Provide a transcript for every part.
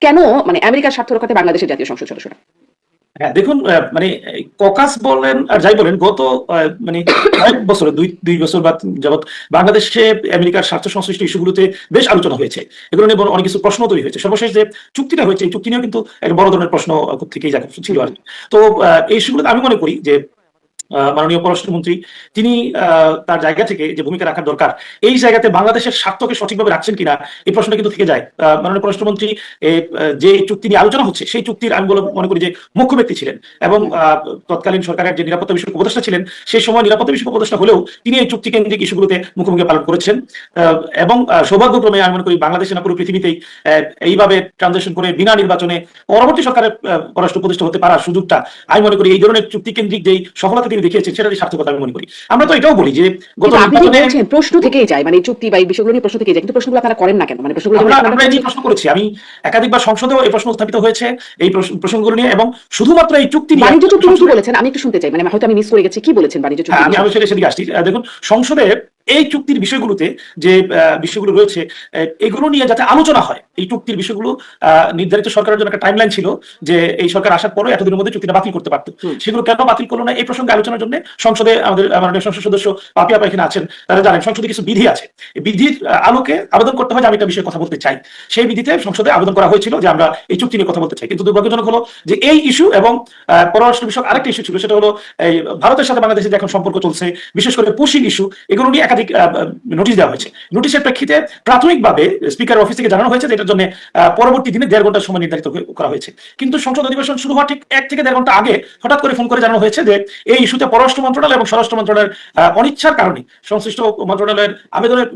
কেন মানে আমেরিকার স্বার্থ রক্ষাতে বাংলাদেশের জাতীয় সংসদ সদস্যরা? হ্যাঁ, দেখুন মানে ককাস বলেন আর যাই বলেন গত মানে কয়েক বছরে ২ বছর বা যাবৎ বাংলাদেশে আমেরিকার স্বার্থ সংশ্লিষ্ট ইস্যুগুলোতে বেশ আলোচনা হয়েছে। এগুলো নিয়ে অনেক কিছু প্রশ্ন তৈরি হয়েছে। সর্বশেষ যে চুক্তিটা হয়েছে, এই চুক্তি নিয়েও কিন্তু একটা বড় ধরনের প্রশ্ন থেকেই ছিল আরকি। তো এই ইস্যুগুলোতে আমি মনে করি যে মাননীয় পররাষ্ট্রমন্ত্রী তিনি তার জায়গা থেকে যে ভূমিকা রাখার দরকার, এই জায়গাতে বাংলাদেশের স্বার্থকে সঠিকভাবে রাখছেন কিনা এই প্রশ্নটা কিন্তু থেকে যায়। মাননীয় পররাষ্ট্রমন্ত্রী যে চুক্তি নিয়ে আলোচনা হচ্ছে সেই চুক্তির আমি মনে করি যে মুখ্য ব্যক্তি ছিলেন এবং তৎকালীন সরকারের যে নিরাপত্তা বিষয়ক উপদেষ্টা ছিলেন, সেই সময় নিরাপত্তা বিষয়ক উপদেষ্টা হলেও তিনি এই চুক্তি কেন্দ্রিক ইস্যুগুলোতে মুখ্য ভূমিকা পালন করেছেন এবং সৌভাগ্যক্রমে আমি মনে করি বাংলাদেশে না পুরো পৃথিবীতেই এইভাবে ট্রানজিশন করে বিনা নির্বাচনে পরবর্তী সরকারের পররাষ্ট্র উপদেষ্টা হতে পারার সুযোগটা আমি মনে করি এই ধরনের চুক্তি কেন্দ্রিক যেই সফলতা তিনি দেখিয়েছেন সেটারই সার্থকতা আমি মনে করি। আমরা তো এটাও বলি যে গত নির্বাচনে প্রশ্ন থেকেই যায়, মানে চুক্তি বা এই বিষয়গুলো নিয়ে প্রশ্ন থেকেই যায়, কিন্তু প্রশ্নগুলো আপনারা করেন না কেন? মানে প্রশ্নগুলো আমরা এই প্রশ্ন করেছি, আমি একাধিকবার সংসদেও এই প্রশ্ন উত্থাপিত হয়েছে এই প্রসঙ্গগুলো নিয়ে এবং শুধুমাত্র এই চুক্তি নিয়ে। বাণিজ্য চুক্তি কি বলেছেন আমি একটু শুনতে চাই, মানে হয়তো আমি মিস করে গেছি, কি বলেছেন বাণিজ্য চুক্তি? আমি সেদিকে আসছি। দেখুন সংসদে এই চুক্তির বিষয়গুলোতে যে বিষয়গুলো রয়েছে এগুলো নিয়ে যাতে আলোচনা হয়, এই চুক্তির বিষয়গুলো নির্ধারিত সরকারের জন্য একটা টাইমলাইন ছিল যে এই সরকার আসার পরে এতদিনের মধ্যে চুক্তিটা বাতিল করতে পারত, সেগুলো কেন বাতিল করলো না এই প্রসঙ্গে আলোচনার জন্য সংসদে আমাদের মাননীয় সংসদ সদস্য পাপিয়া এখানে আছেন, তারা জানেন সংসদে কিছু বিধি আছে, এই বিধির আলোকে আবেদন করতে হয় যে আমি একটা বিষয়ে কথা বলতে চাই। সেই বিধিতে সংসদে আবেদন করা হয়েছিল যে আমরা এই চুক্তি নিয়ে কথা বলতে চাই, কিন্তু দুর্ভাগ্যজনক হলো যে এই ইস্যু এবং পররাষ্ট্র বিষয়ক আরেকটা ইস্যু ছিল, সেটা হলো এই ভারতের সাথে বাংলাদেশের যে এখন সম্পর্ক চলছে, বিশেষ করে পুশিং ইস্যু, এগুলো নিয়ে একাধিক নোটিশ দেওয়া হয়েছে। নোটিশের প্রেক্ষিতে প্রাথমিকভাবে স্পিকার অফিস থেকে জানানো হয়েছে যে এটার জন্য পরবর্তী দিনে ১.৫ ঘন্টা সময় নির্ধারিত করা হয়েছে, কিন্তু সংসদ অধিবেশন শুরু হওয়ার ঠিক ১ থেকে ১.৫ ঘন্টা আগে হঠাৎ করে ফোন করে জানানো হয়েছে যে এই ইস্যুতে পররাষ্ট্র মন্ত্রণালয় এবং স্বরাষ্ট্র মন্ত্রণালয়ের অনিচ্ছার কারণে সংশ্লিষ্ট মন্ত্রণালয়ের আবেদনের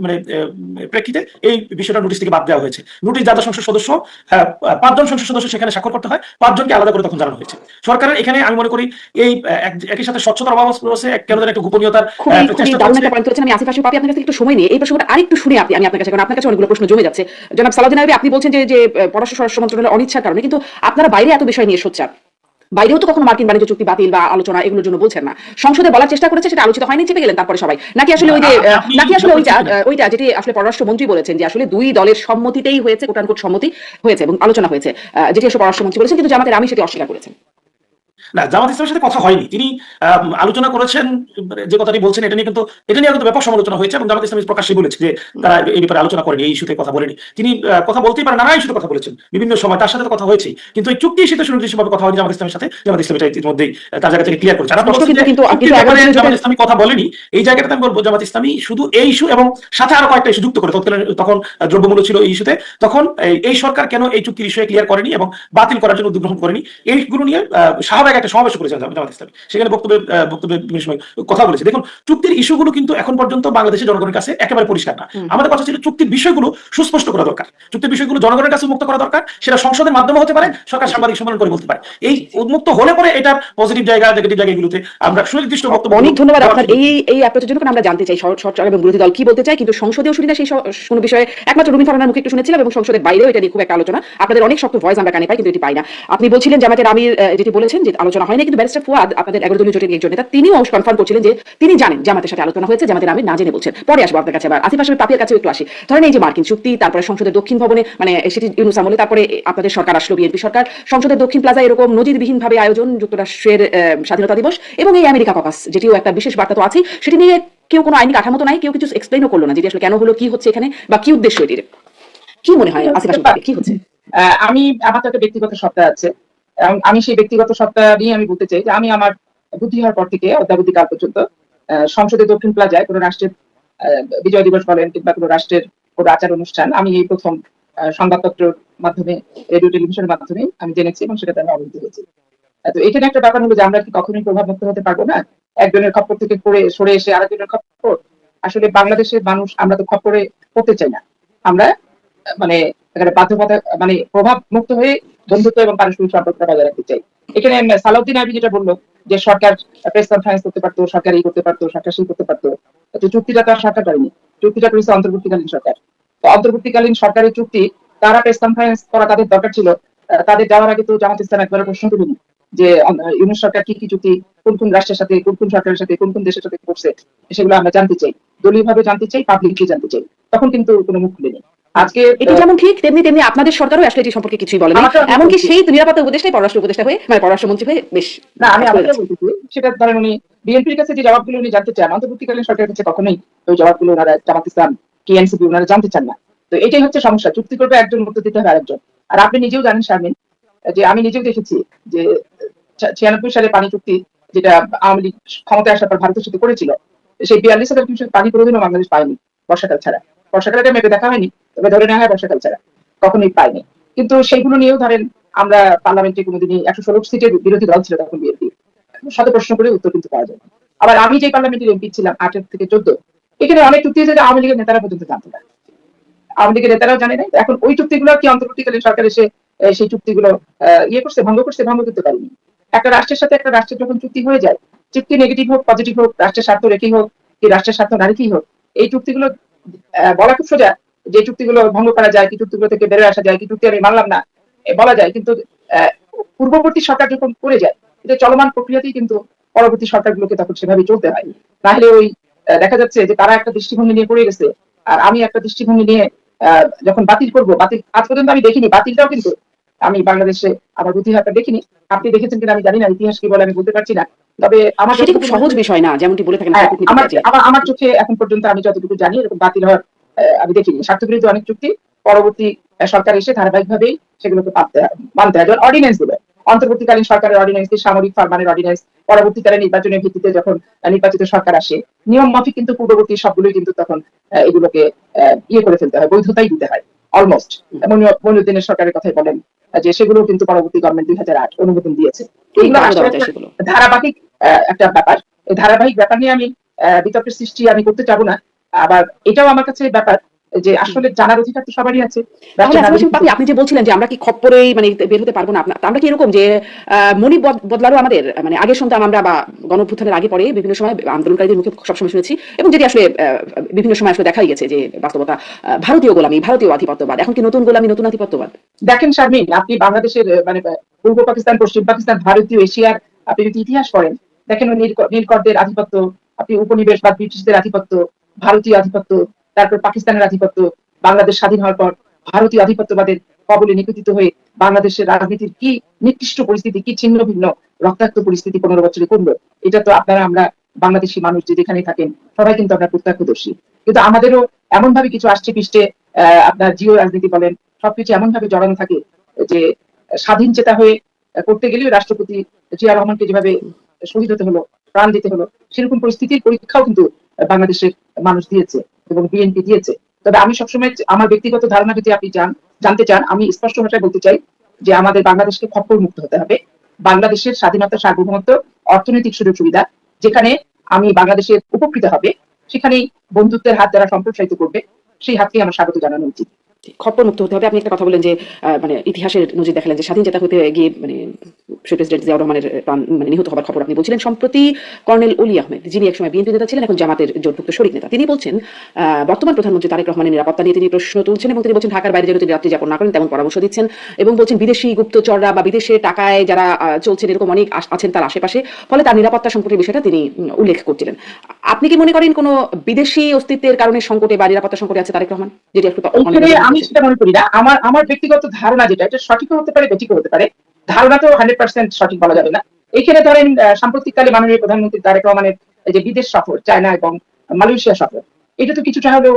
প্রেক্ষিতে এই বিষয়টা নোটিশ থেকে বাদ দেওয়া হয়েছে। নোটিশ জাতীয় সংসদ সদস্য ৫ জন সংসদ সদস্য সেখানে স্বাক্ষর করতে হয়, ৫ জনকে আলাদা করে তখন জানানো হয়েছে। সরকারের এখানে আমি মনে করি এই একই সাথে স্বচ্ছতার অভাব রয়েছে, কেন যেন একটা গোপনীয়তার আমি আসিফ আসিফ পাপি আপনার কাছে একটু সময় নিয়ে এই প্রসঙ্গটা আরেকটু শুনে আমি আপনার কাছে, কারণ আপনার কাছে অনেকগুলো প্রশ্ন জমে যাচ্ছে। জনাব সালাউদ্দিন আইয়ুবী, আপনি বলছেন যে পররাষ্ট্র স্বরাষ্ট্র মন্ত্রণালয়ের অনিচ্ছার কারণে, কিন্তু আপনারা বাইরে এত বিষয় নিয়ে সোচ্চার, বাইরেও তো কখনো মার্কিন বাণিজ্য চুক্তি বাতিল বা আলোচনা এগুলোর জন্য বলছেন না, সংসদে বলার চেষ্টা করেছে, সেটা আলোচিত হয়নি, চেপে গেলেন তারপরে সবাই, নাকি আসলে ওইটা যেটি আসলে পররাষ্ট্র মন্ত্রী বলেছেন যে আসলে দুই দলের সম্মতিতেই হয়েছে, কোটানকোট সম্মতি হয়েছে এবং আলোচনা হয়েছে, যেটি আসলে পররাষ্ট্রমন্ত্রী বলেছেন, কিন্তু জামাতের আমি সেটি অস্বীকার করেছেন। না, জামাত ইসলামের সাথে কথা হয়নি, তিনি আলোচনা করেছেন যে কথাটি বলছেন এটা নিয়ে কিন্তু ব্যাপক সমালোচনা হয়েছে এবং জামাত ইসলাম প্রকাশ্যে বলেছে যে তারা এই ব্যাপারে আলোচনা করেনি, এই ইস্যুতে কথা বলেনি। তিনি কথা বলতেই পারেন, নানা ইস্যুতে কথা বলেছেন বিভিন্ন সময়, তার সাথে তো কথা হয়েছে, কিন্তু এই চুক্তি ইস্যুতে সুনির্দিষ্টভাবে কথা হয়নি জামাত ইসলামের সাথে। জামাত ইসলাম এটা ইতিমধ্যেই তার জায়গা থেকে ক্লিয়ার করেছে। জামাত ইসলামী কথা বলেনি, এই জায়গাটাতে আমি বলবো জামাত ইসলামী শুধু এই ইস্যু এবং সাথে আরো কয়েকটা ইস্যু যুক্ত করে, তখন দ্রব্যমূল্য ছিল এই ইস্যুতে, তখন এই সরকার কেন এই চুক্তির ইস্যুয়ে ক্লিয়ার করেনি এবং বাতিল করার জন্য উদ্যোগ গ্রহণ করেনি, এইগুলো নিয়ে শাহবাগ একটা সমাবেশ করেছেন জামাত ইসলামী, সেখানে বক্তব্যে বিভিন্ন সময় কথা বলেছে। দেখুন চুক্তির ইস্যুগুলো কিন্তু এখন পর্যন্ত বাংলাদেশের জনগণের কাছে একেবারে পরিষ্কার না। আমাদের কথা ছিল চুক্তির বিষয়গুলো সুস্পষ্ট করা দরকার, চুক্তির বিষয়গুলো জনগণের কাছে উন্মুক্ত করা দরকার, সেটা সংসদের মাধ্যমে হতে পারে, সরকার সাংবাদিক সম্মেলন করে বলতে পারে। এই উন্মুক্ত হলে পরে এটার পজিটিভ জায়গা নেগেটিভ জায়গাগুলোতে আমরা সুনির্দিষ্ট বক্তব্য। অনেক ধন্যবাদ আপনার এই অ্যাপ্রোচের জন্য। আমরা জানতে চাই সরকার এবং বিরোধী দল কি বলতে চায়, কিন্তু সংসদেও শুনি না সেই কোনো বিষয়ে, একমাত্র রুমিন ফারহানার মুখে একটু শুনেছিলাম এবং সংসদের বাইরেও এটা নিয়ে খুব একটা আলোচনা, আপনাদের অনেক শক্ত ভয়েস আমরা কানে পাই কিন্তু এটি পাই না। আপনি বলছিলেন জামাতের আমির যেটি বলেছেন যে আলোচনা হয়নি, কিন্তু ব্যারিস্টার ফুয়াদ আপনাদের 11 দলীয় জোটের একজন নেতা, তিনিও কনফার্ম করছিলেন যে তিনি জানেন জামাতের সাথে আলোচনা হয়েছে, জামাতের আমির না জেনে বলছেন। পরে আসবো আপনার কাছে, আবার আসিফ আসিফ পাপিয়ার কাছেও একটু আসি। ধরেন এই যে মার্কিন চুক্তি, তারপরে সংসদের দক্ষিণ ভবনে মানে সেটি ইউনূস আমলে, তারপরে আপনাদের সরকার আসলো, বিএনপি সরকার, সংসদের দক্ষিণ প্লাজা এরকম নজিরবিহীন ভাবে আয়োজন, যুক্তরাষ্ট্রের স্বাধীনতা দিবস এবং এই আমেরিকা ককাস, যেটিও একটা বিশেষ বার্তা তো আছে, সেটি নিয়ে কেউ কোনো আইনি কাঠামো তো নাই, কেউ কিছু এক্সপ্লেইনও করলো না যে আসলে কেন হলো, কি হচ্ছে এখানে বা কি উদ্দেশ্য এটির, কি মনে হয় আসিফ আসিফ কি হচ্ছে? আমি আমার তো একটা ব্যক্তিগত সত্তা আছে, আমি সেই ব্যক্তিগত সত্তা নিয়ে আমি বলতে চাই যে আমি আমার বুদ্ধি হওয়ার পর থেকে অদ্যাবধি কাল পর্যন্ত সংসদের দক্ষিণ প্লাজায় কোনো রাষ্ট্রের বিজয় দিবস বলেন কিংবা কোনো রাষ্ট্রের কোনো আচার অনুষ্ঠান আমি এই প্রথম সংবাদপত্রের মাধ্যমে, রেডিও টেলিভিশনের মাধ্যমে আমি জেনেছি এবং সেটাতে আমি অবহিত হয়েছি। তো এখানে একটা ব্যাপার হলো যে আমরা কি কখনোই প্রভাবমুক্ত হতে পারবো না একজনের খপ্পর থেকে সরে এসে আরেকজনের খপ্পর? আসলে বাংলাদেশের মানুষ আমরা তো খপ্পরে পড়তে চাই না, আমরা মানে বাধ্যবাধকতা মানে প্রভাব মুক্ত হয়ে বন্ধুত্ব এবং পারস্পরিক সম্পর্কটা বজায় রাখতে চাই। এখানে সালাউদ্দিন আইয়ুবী যেটা বললো যে সরকার প্রেস কনফারেন্স করতে পারতো, সরকার এই করতে পারতো, সরকার সেই করতে পারতো, তো চুক্তিটা তো আর সরকার করেনি, চুক্তিটা করেছে অন্তর্বর্তীকালীন সরকার। তো অন্তর্বর্তীকালীন সরকারের চুক্তি, তারা প্রেস কনফারেন্স করা তাদের দরকার ছিল, তাদের যাওয়ার আগে তো জামাত ইসলাম একবার প্রশ্ন তুলিনি যে ইউনূস সরকার কি কি চুক্তি কোন কোন রাষ্ট্রের সাথে, কোন কোন সরকারের সাথে, কোন কোন দেশের সাথে করছে, সেগুলো আমরা জানতে চাই, দলীয়ভাবে জানতে চাই, পাবলিকলি জানতে চাই। তখন কিন্তু কোনো মুখ খুলেনি। আজকে এটি যেমন ঠিক তেমনি তেমনি আপনাদের সরকারও আসলে এটি সম্পর্কে কিছুই বলে না, এমনকি সেই নিরাপত্তা উপদেষ্টাই পররাষ্ট্র উপদেষ্টা হয়ে মানে পররাষ্ট্রমন্ত্রী হয়ে বেশ না, আমি কাজ করে আমাকে যাচ্ছে। বলতেছি সেটা ধরেন উনি বিএনপির কাছে যে জবাবগুলো উনি জানতে চান, অন্তর্বর্তীকালীন সরকারের কাছে কখনোই ওই জবাবগুলো ওনারা জামাত ইসলাম কি এনসিপি ওনারা জানতে চান না। তো এটাই হচ্ছে সমস্যা, চুক্তি করবে একজন, উত্তর দিতে হবে আরেকজন। আর আপনি নিজেও জানেন শারমিন, যে আমি নিজেও দেখেছি যে 96 সালে পানি চুক্তি, যেটা আওয়ামী লীগ ক্ষমতায় আসার পর ভারতের সাথে করেছিল, সেই 42,000 কিউসেক পানি কোনোদিনও বাংলাদেশ পায়নি বর্ষাকাল ছাড়া। বর্ষাকালে এটা মেপে দেখা হয়নি, তবে ধরে নেওয়া হয় বর্ষাকাল ছাড়া কখনোই পায়নি। কিন্তু সেইগুলো নিয়েও ধরেন আমরা পার্লামেন্টে কোনোদিনই 116 সিটের বিরোধী দল ছিল তখন বিএনপি, শত প্রশ্ন করে উত্তর কিন্তু পাওয়া যায় না। আবার আমি যে পার্লামেন্টের এমপি ছিলাম 8 থেকে 14, এখানে অনেক চুক্তি হয়েছে যে আওয়ামী লীগের নেতারা পর্যন্ত জানতো না, আওয়ামী লীগের নেতারাও জানে না। এখন ওই চুক্তিগুলো কি অন্তর্বর্তীকালীন সরকার এসে সেই চুক্তিগুলো ইয়ে করছে, ভঙ্গ করছে? ভঙ্গ করতে পারেনি। একটা রাষ্ট্রের সাথে একটা রাষ্ট্রের যখন চুক্তি হয়ে যায়, চুক্তি নেগেটিভ হোক পজিটিভ হোক, রাষ্ট্রের স্বার্থ রেখেই হোক কি রাষ্ট্রের স্বার্থ না রেখেই হোক, এই চুক্তিগুলো বলা খুব সোজা, যে চুক্তিগুলো ভঙ্গ করা যায়, কি চুক্তিগুলো থেকে বেরোয় আসা যায়, কি চুক্তি আমি মানলাম না বলা যায়। কিন্তু আহ, পূর্ববর্তী সরকার যখন করে যায়, এটা চলমান প্রক্রিয়াতেই কিন্তু পরবর্তী সরকারগুলোকে তখন সেভাবেই চলতে হয়। তাহলে ওই দেখা যাচ্ছে যে তারা একটা দৃষ্টিভঙ্গি নিয়ে পড়ে গেছে, আর আমি একটা দৃষ্টিভঙ্গি নিয়ে যখন বাতিল করব, বাতিল আজ পর্যন্ত আমি দেখিনি বাতিলটাও, কিন্তু আমি বাংলাদেশে আমার বুদ্ধিহারটা দেখিনি। আপনি দেখেছেন কিনা আমি জানি না, ইতিহাস কি বলে আমি বলতে পারছি না। তবে আমার সেটি খুব যতটুকু মনে সহজ হয়, বিষয় না, যেমনটি বলে থাকেন হ্যাঁ, কূটনীতিক আমার কাজে। আমার আমার চোখে এখন পর্যন্ত আমি যতটুকু জানি এরকম বাতিল হওয়ার আমি দেখিনি। স্বার্থবিরোধী অনেক চুক্তি পরবর্তী সরকার এসে ধারাবাহিকভাবেই সেগুলোকে মানতে হয়। যেমন অর্ডিন্যান্স দিবে, অন্তর্বর্তীকালীন সরকারের অর্ডিন্যান্স, সামরিক ফরমানের অর্ডিন্যান্স, পরবর্তীকালে নির্বাচনের ভিত্তিতে যখন নির্বাচিত সরকার আসে, নিয়ম মাফিক কিন্তু পূর্ববর্তী সবগুলোই কিন্তু তখন এগুলোকে ইয়ে করে ফেলতে হয়, বৈধতাই দিতে হয় অলমোস্ট। মইনুদ্দিনের সরকারের কথাই বলেন, যে সেগুলো কিন্তু পরবর্তী গভর্নমেন্ট 2008 অনুমোদন দিয়েছে। এগুলো আরো আসলে দেওয়া যায় একটা সেগুলো। ধারাবাহিক একটা ব্যাপার। এই ধারাবাহিক ব্যাপার নিয়ে আমি বিতর্কের সৃষ্টি আমি করতে চাবো না। আবার এটাও আমার কাছে ব্যাপার যে আসলে জানার অধিকার তো সবারই আছে, তাহলে রাষ্ট্রের আসলে নাগরিক পাপি হিসেবে। আপনি যে বলছিলেন যে আমরা কি খপ্পরেই মানে বের হতে পারবো না, আমরা কি এরকম যে মনি বদলারও আমাদের মানে আগে শুনতাম আমরা বা গণঅভ্যুত্থানের আগে পরে বিভিন্ন সময় আন্দোলনকারীদের মুখে সবসময় শুনেছি, এবং যেটি আসলে বিভিন্ন সময় আসলে দেখাই গেছে যে বাস্তবতা ভারতীয় গোলামি, ভারতীয় আধিপত্যবাদ, এখন কি নতুন গোলামি, নতুন আধিপত্যবাদ? দেখেন শারমিন, আপনি বাংলাদেশের মানে পূর্ব পাকিস্তান, পশ্চিম পাকিস্তান, ভারতীয় এশিয়ার আপনি যদি ইতিহাস পড়েন, দেখেন ওই নীলকরদের আধিপত্য, আপনি উপনিবেশবাদ ব্রিটিশদের আধিপত্য, ভারতীয় আধিপত্য, তারপর পাকিস্তানের আধিপত্য, বাংলাদেশ স্বাধীন হওয়ার পর ভারতীয় আধিপত্যবাদের কবলে নিপতিত হয়ে বাংলাদেশের রাজনীতির কি নিকৃষ্ট পরিস্থিতি, কি ছিন্ন ভিন্ন রক্তাক্ত পরিস্থিতি 15 বছরে করলো, এটা তো আপনারা আমরা বাংলাদেশি মানুষ যে যেখানে থাকেন সবাই কিন্তু আমরা প্রত্যক্ষদর্শী। কিন্তু আমাদেরও এমন ভাবে কিছু আসছে পৃষ্ঠে, আপনার জিও রাজনীতি বলেন, সবকিছু এমন ভাবে জড়ানো থাকে যে স্বাধীন চেতা হয়ে করতে গেলেও রাষ্ট্রপতি জিয়া রহমানকে যেভাবে শহীদ হতে হলো, প্রাণ দিতে হলো, সেরকম পরিস্থিতির পরীক্ষাও কিন্তু বাংলাদেশের মানুষ দিয়েছে এবং বিএনপি দিয়েছে। তবে আমি সবসময় আমার ব্যক্তিগত ধারণা যদি আপনি জানতে চান, আমি স্পষ্ট ভাষায় বলতে চাই যে আমাদের বাংলাদেশকে খপ্পর মুক্ত হতে হবে। বাংলাদেশের স্বাধীনতা, সার্বভৌমত্ব, অর্থনৈতিক সুযোগ সুবিধা যেখানে আমি বাংলাদেশের উপকৃত হবে, সেখানেই বন্ধুত্বের হাত যারা সম্প্রসারিত করবে, সেই হাতকে আমার স্বাগত জানানো উচিত। খপ্পর মুক্ত হতে হবে। আপনি একটা কথা বলেন যে মানে ইতিহাসের নজির দেখালেন যে স্বাধীন চেতা হতে গিয়ে মানে শহীদ প্রেসিডেন্ট জিয়াউর রহমানের প্রাণ মানে নিহত হবার খবর আপনি বলছিলেন। সম্প্রতি কর্নেল অলি আহমেদ, যিনি একসময় বিএনপি নেতা ছিলেন, এখন জামাতের জোটভুক্ত শরিক নেতা, তিনি বলছেন বর্তমান প্রধানমন্ত্রী তারেক রহমানের নিরাপত্তা নিয়ে তিনি প্রশ্ন তুলছেন, এবং তিনি বলছেন ঢাকার বাইরে যেন তিনি রাত্রি যাপন না করেন তেমন পরামর্শ দিচ্ছেন, এবং বলছেন বিদেশি গুপ্তচররা বা বিদেশে টাকায় যারা চলছেন এরকম অনেক আছেন তার আশেপাশে, ফলে তার নিরাপত্তা সংকটের বিষয়টা তিনি উল্লেখ করছিলেন। আপনি কি মনে করেন কোনো বিদেশি অস্তিত্বের কারণে সংকটে বা নিরাপত্তা সংকটে আছে তারেক রহমান, যেটি একটু এইখানে আমি সেটা মনে করি না। আমার আমার ব্যক্তিগত ধারণা যেটা, এটা সঠিক হতে পারে, বেঠিকও হতে পারে। ধারণা তো 100% সঠিক বলা যাবে না। এখানে ধরেন সাম্প্রতিককালে মাননীয় প্রধানমন্ত্রী তারেক রহমানের এই যে বিদেশ সফর, চায়না এবং মালয়েশিয়া সফর, এটা তো কিছুটা হলেও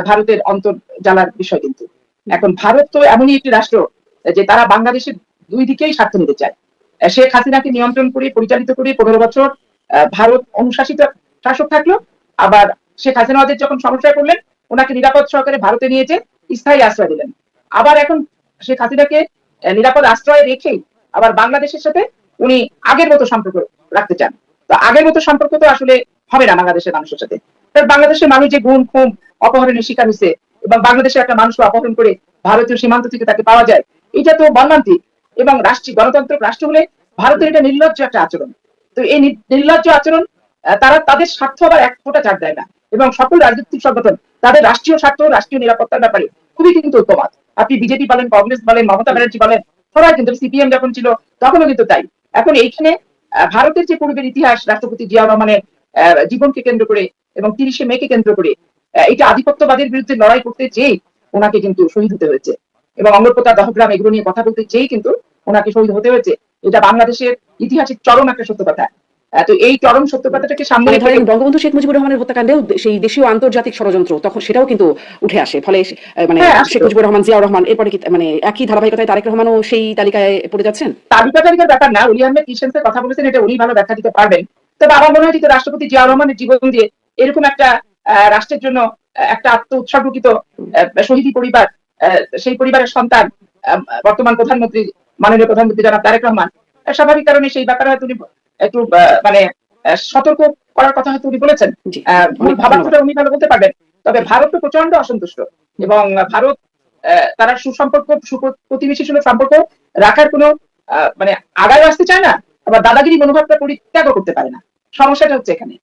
ভারতের অন্তর্জালার বিষয়। কিন্তু এখন ভারত তো এমনই একটি রাষ্ট্র যে তারা বাংলাদেশের দুই দিকেই স্বার্থ নিতে চায়। শেখ হাসিনাকে নিয়ন্ত্রণ করে পরিচালিত করে 15 বছর ভারত অনুশাসিত শাসক থাকলো, আবার শেখ হাসিনা ওদের যখন সমস্যায় পড়লেন, ওনাকে নিরাপদ সহকারে ভারতে নিয়ে যে স্থায়ী আশ্রয় দিলেন। আবার এখন শেখ হাসিনাকে নিরাপদ আশ্রয় রেখেই আবার বাংলাদেশের সাথে উনি আগের মতো সম্পর্ক রাখতে চান। তো আগের মতো সম্পর্ক তো আসলে হবে না বাংলাদেশের মানুষের সাথে। বাংলাদেশের মানুষ যে গুম খুম অপহরণের শিকার হয়েছে, এবং বাংলাদেশের একটা মানুষকে অপহরণ করে ভারতীয় সীমান্ত থেকে তাকে পাওয়া যায়, এটা তো মর্মান্তিক। এবং রাষ্ট্রীয় গণতন্ত্র রাষ্ট্র হলে ভারতের এটা নির্লজ্জ একটা আচরণ। তো এই নির্লজ্জ আচরণ তারা তাদের স্বার্থ আবার এক ফোঁটা ছাড় দেয় না, এবং সকল রাজনৈতিক সংগঠন তাদের রাষ্ট্রীয় স্বার্থ, রাষ্ট্রীয় নিরাপত্তার ব্যাপারে খুবই কিন্তু ঐক্যমত। আপনি বিজেপি বলেন, কংগ্রেস বলেন, মমতা ব্যানার্জি বলেন, সবাই কিন্তু, সিপিএম যখন ছিল তখনও কিন্তু তাই। এখন এইখানে ভারতের যে পূর্বের ইতিহাস, রাষ্ট্রপতি জিয়াউর রহমানের জীবনকে কেন্দ্র করে এবং 30শে মেকে কেন্দ্র করে এটা আধিপত্যবাদের বিরুদ্ধে লড়াই করতে চেয়ে ওনাকে কিন্তু শহীদ হতে হয়েছে, এবং অমরপোতা দহগ্রাম এগুলো নিয়ে কথা বলতে চেয়েই কিন্তু ওনাকে শহীদ হতে হয়েছে। এটা বাংলাদেশের ইতিহাসের চরম একটা সত্য কথা। তো এই চরম সত্য কথাটাকে সামনে মানে রেখে ধরেন বঙ্গবন্ধু শেখ মুজিবুর রহমানের হত্যাকাণ্ডেও সেই দেশীয় আন্তর্জাতিক ষড়যন্ত্র তখন সেটাও কিন্তু উঠে আসে, ফলে মানে হ্যাঁ, শেখ আসলে মুজিবুর রহমান, জিয়াউর রহমান, এরপরে কি মানে একই ধারাবাহিকতায় তারেক রহমানও সেই তালিকায় পড়ে যাচ্ছেন? তালিকার ব্যাপার না, উলি আহমেদ কিষেন্সের কথা বলেছেন, এটা উনি ভালো ব্যাখ্যা দিতে পারবেন। তবে আমার মনে হয় যে রাষ্ট্রপতি জিয়াউর রহমানের জীবন দিয়ে এরকম একটা রাষ্ট্রের জন্য একটা আত্ম উৎসর্গকৃত শহীদী পরিবার, সেই পরিবারের সন্তান বর্তমান প্রধানমন্ত্রী, মাননীয় প্রধানমন্ত্রী জনাব তারেক রহমান, স্বাভাবিক কারণে সেই ব্যাপারে হয়তো উনি একটু মানে সতর্ক করার কথা হয়তো উনি বলেছেন। জি, মূল অনেক ধন্যবাদ। ভাবার্থটা উনি ভালো বলতে পারবেন। তবে ভারত তো প্রচন্ড অসন্তুষ্ট, এবং ভারত তারা সুসম্পর্ক প্রতিবেশী সুলভ সম্পর্ক রাখার কোনো মানে আগায় আসতে চায় না, আবার দাদাগিরি মনোভাবটা পরিত্যাগ করতে পারে না। সমস্যাটা হচ্ছে এখানে।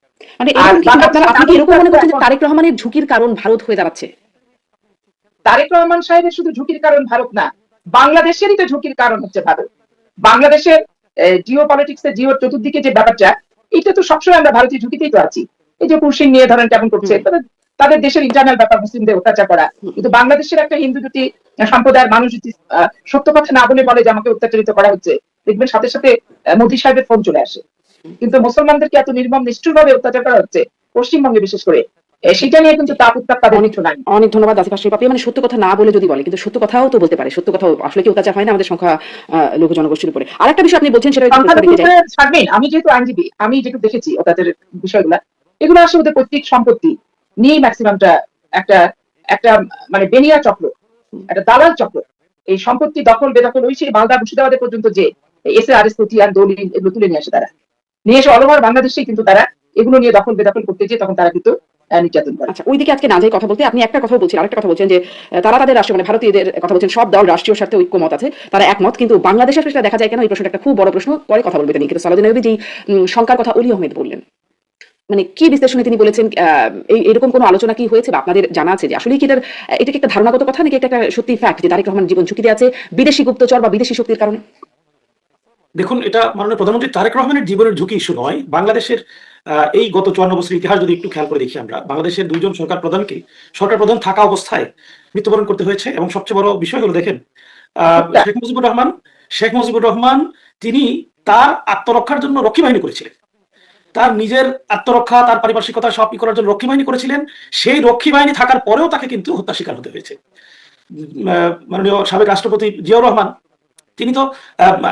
মানে আর এরকম কি আপনি কি এরকম মনে করছেন যে এখন তারেক রহমানের ঝুঁকির কারণ ভারত হয়ে দাঁড়াচ্ছে? তারেক রহমান সাহেবের শুধু ঝুঁকির কারণ ভারত না, বাংলাদেশেরই তো ঝুঁকির কারণ হচ্ছে ভারত। বাংলাদেশের জিও পলিটিক্স এর জিও চতুর্দিকে যে ব্যাপারটা, এটা তো সবসময় আমরা ভারতীয় ঝুঁকিতেই তো আছি। এই যে কুরসিং নিয়ে ধরেন কেমন করছে, তাদের দেশের ইন্টারনাল ব্যাপার, মুসলিমদের অত্যাচার করা। কিন্তু বাংলাদেশের একটা হিন্দু যদি সম্প্রদায়ের মানুষ যদি সত্য কথা না বলে যে আমাকে অত্যাচারিত করা হচ্ছে, দেখবেন সাথে সাথে মোদী সাহেবের ফোন চলে আসে। কিন্তু মুসলমানদেরকে এত নির্মম নিষ্ঠুর ভাবে অত্যাচার করা হচ্ছে পশ্চিমবঙ্গে বিশেষ করে, সেটা নিয়ে কিন্তু তাপ উত্তাপ তাদের কিছু নাই। অনেক ধন্যবাদ আসিফ আশরাফ। আপনি মানে সত্য কথা না বলে যদি বলে, কিন্তু সত্য কথাও তো বলতে পারে। সত্য কথা আসলে কি অত্যাচার হয় না আমাদের সংখ্যা লোক জনগোষ্ঠীর উপরে? আরেকটা বিষয় আপনি বলছেন সেটা একটু প্রশ্ন রেখে যাই। ছাড়বেন, আমি যেহেতু আইনজীবী, আমি যেটুকু দেখেছি অত্যাচারের বিষয়গুলা, এগুলো আসলে ওদের পৈতৃক সম্পত্তি নিয়ে ম্যাক্সিমামটা একটা একটা মানে বেনিয়া চক্র, একটা দালাল চক্র। এই সম্পত্তি দখল বেদখল ওই সেই মালদা মুর্শিদাবাদের পর্যন্ত যে SARS প্রতিয়ান দলিল এগুলো তুলে নিয়ে আসে, তারা নিয়ে এসে অল ওভার বাংলাদেশেই কিন্তু তারা এগুলো নিয়ে দখল বেদখল করতে যে তখন তারা কিন্তু নির্যাতন করে। আচ্ছা, ওইদিকে আজকে না যাই কথা বলতে, আপনি একটা কথা বলছেন, আরেকটা কথা বলছেন যে তারা তাদের রাষ্ট্র মানে ভারতীয়দের কথা বলছেন, সব দল রাষ্ট্রীয় স্বার্থে ঐক্যমত আছে, তারা একমত, কিন্তু বাংলাদেশের ক্ষেত্রে দেখা যায় কেন? এই প্রশ্নটা একটা খুব বড় প্রশ্ন, পরে কথা বলবেন তিনি। কিন্তু সালাউদ্দিন আইয়ুবী যেই শঙ্কার কথা অলি আহমেদ বললেন, মানে কি বিশ্লেষণে তিনি বলেছেন, এরকম কোনো আলোচনা কি হয়েছে বা আপনাদের জানা আছে যে আসলে কি এটা কি একটা ধারণাগত কথা নাকি এটা একটা সত্যি ফ্যাক্ট যে তারেক রহমান জীবন ঝুঁকিতে আছে বিদেশি গুপ্তচর বা বিদেশি শক্তির কারণে? দেখুন, এটা মাননীয় প্রধানমন্ত্রী তারেক রহমানের জীবনের ঝুঁকি ইস্যু নয়। বাংলাদেশের এই গত 54 বছরের ইতিহাস যদি একটু খেয়াল করে দেখি আমরা, বাংলাদেশের দুইজন সরকার প্রধান থাকা অবস্থায় মৃত্যুবরণ করতে হয়েছে। এবং সবচেয়ে বড় বিষয় হলো দেখেন, শেখ মুজিবুর রহমান তিনি তার আত্মরক্ষার জন্য রক্ষী বাহিনী করেছিলেন। তার নিজের আত্মরক্ষা, তার পারিপার্শ্বিকতা সব করার জন্য রক্ষী বাহিনী করেছিলেন। সেই রক্ষী বাহিনী থাকার পরেও তাকে কিন্তু হত্যা শিকার হতে হয়েছে। মাননীয় সাবেক রাষ্ট্রপতি জিয়াউর রহমান, তিনি তো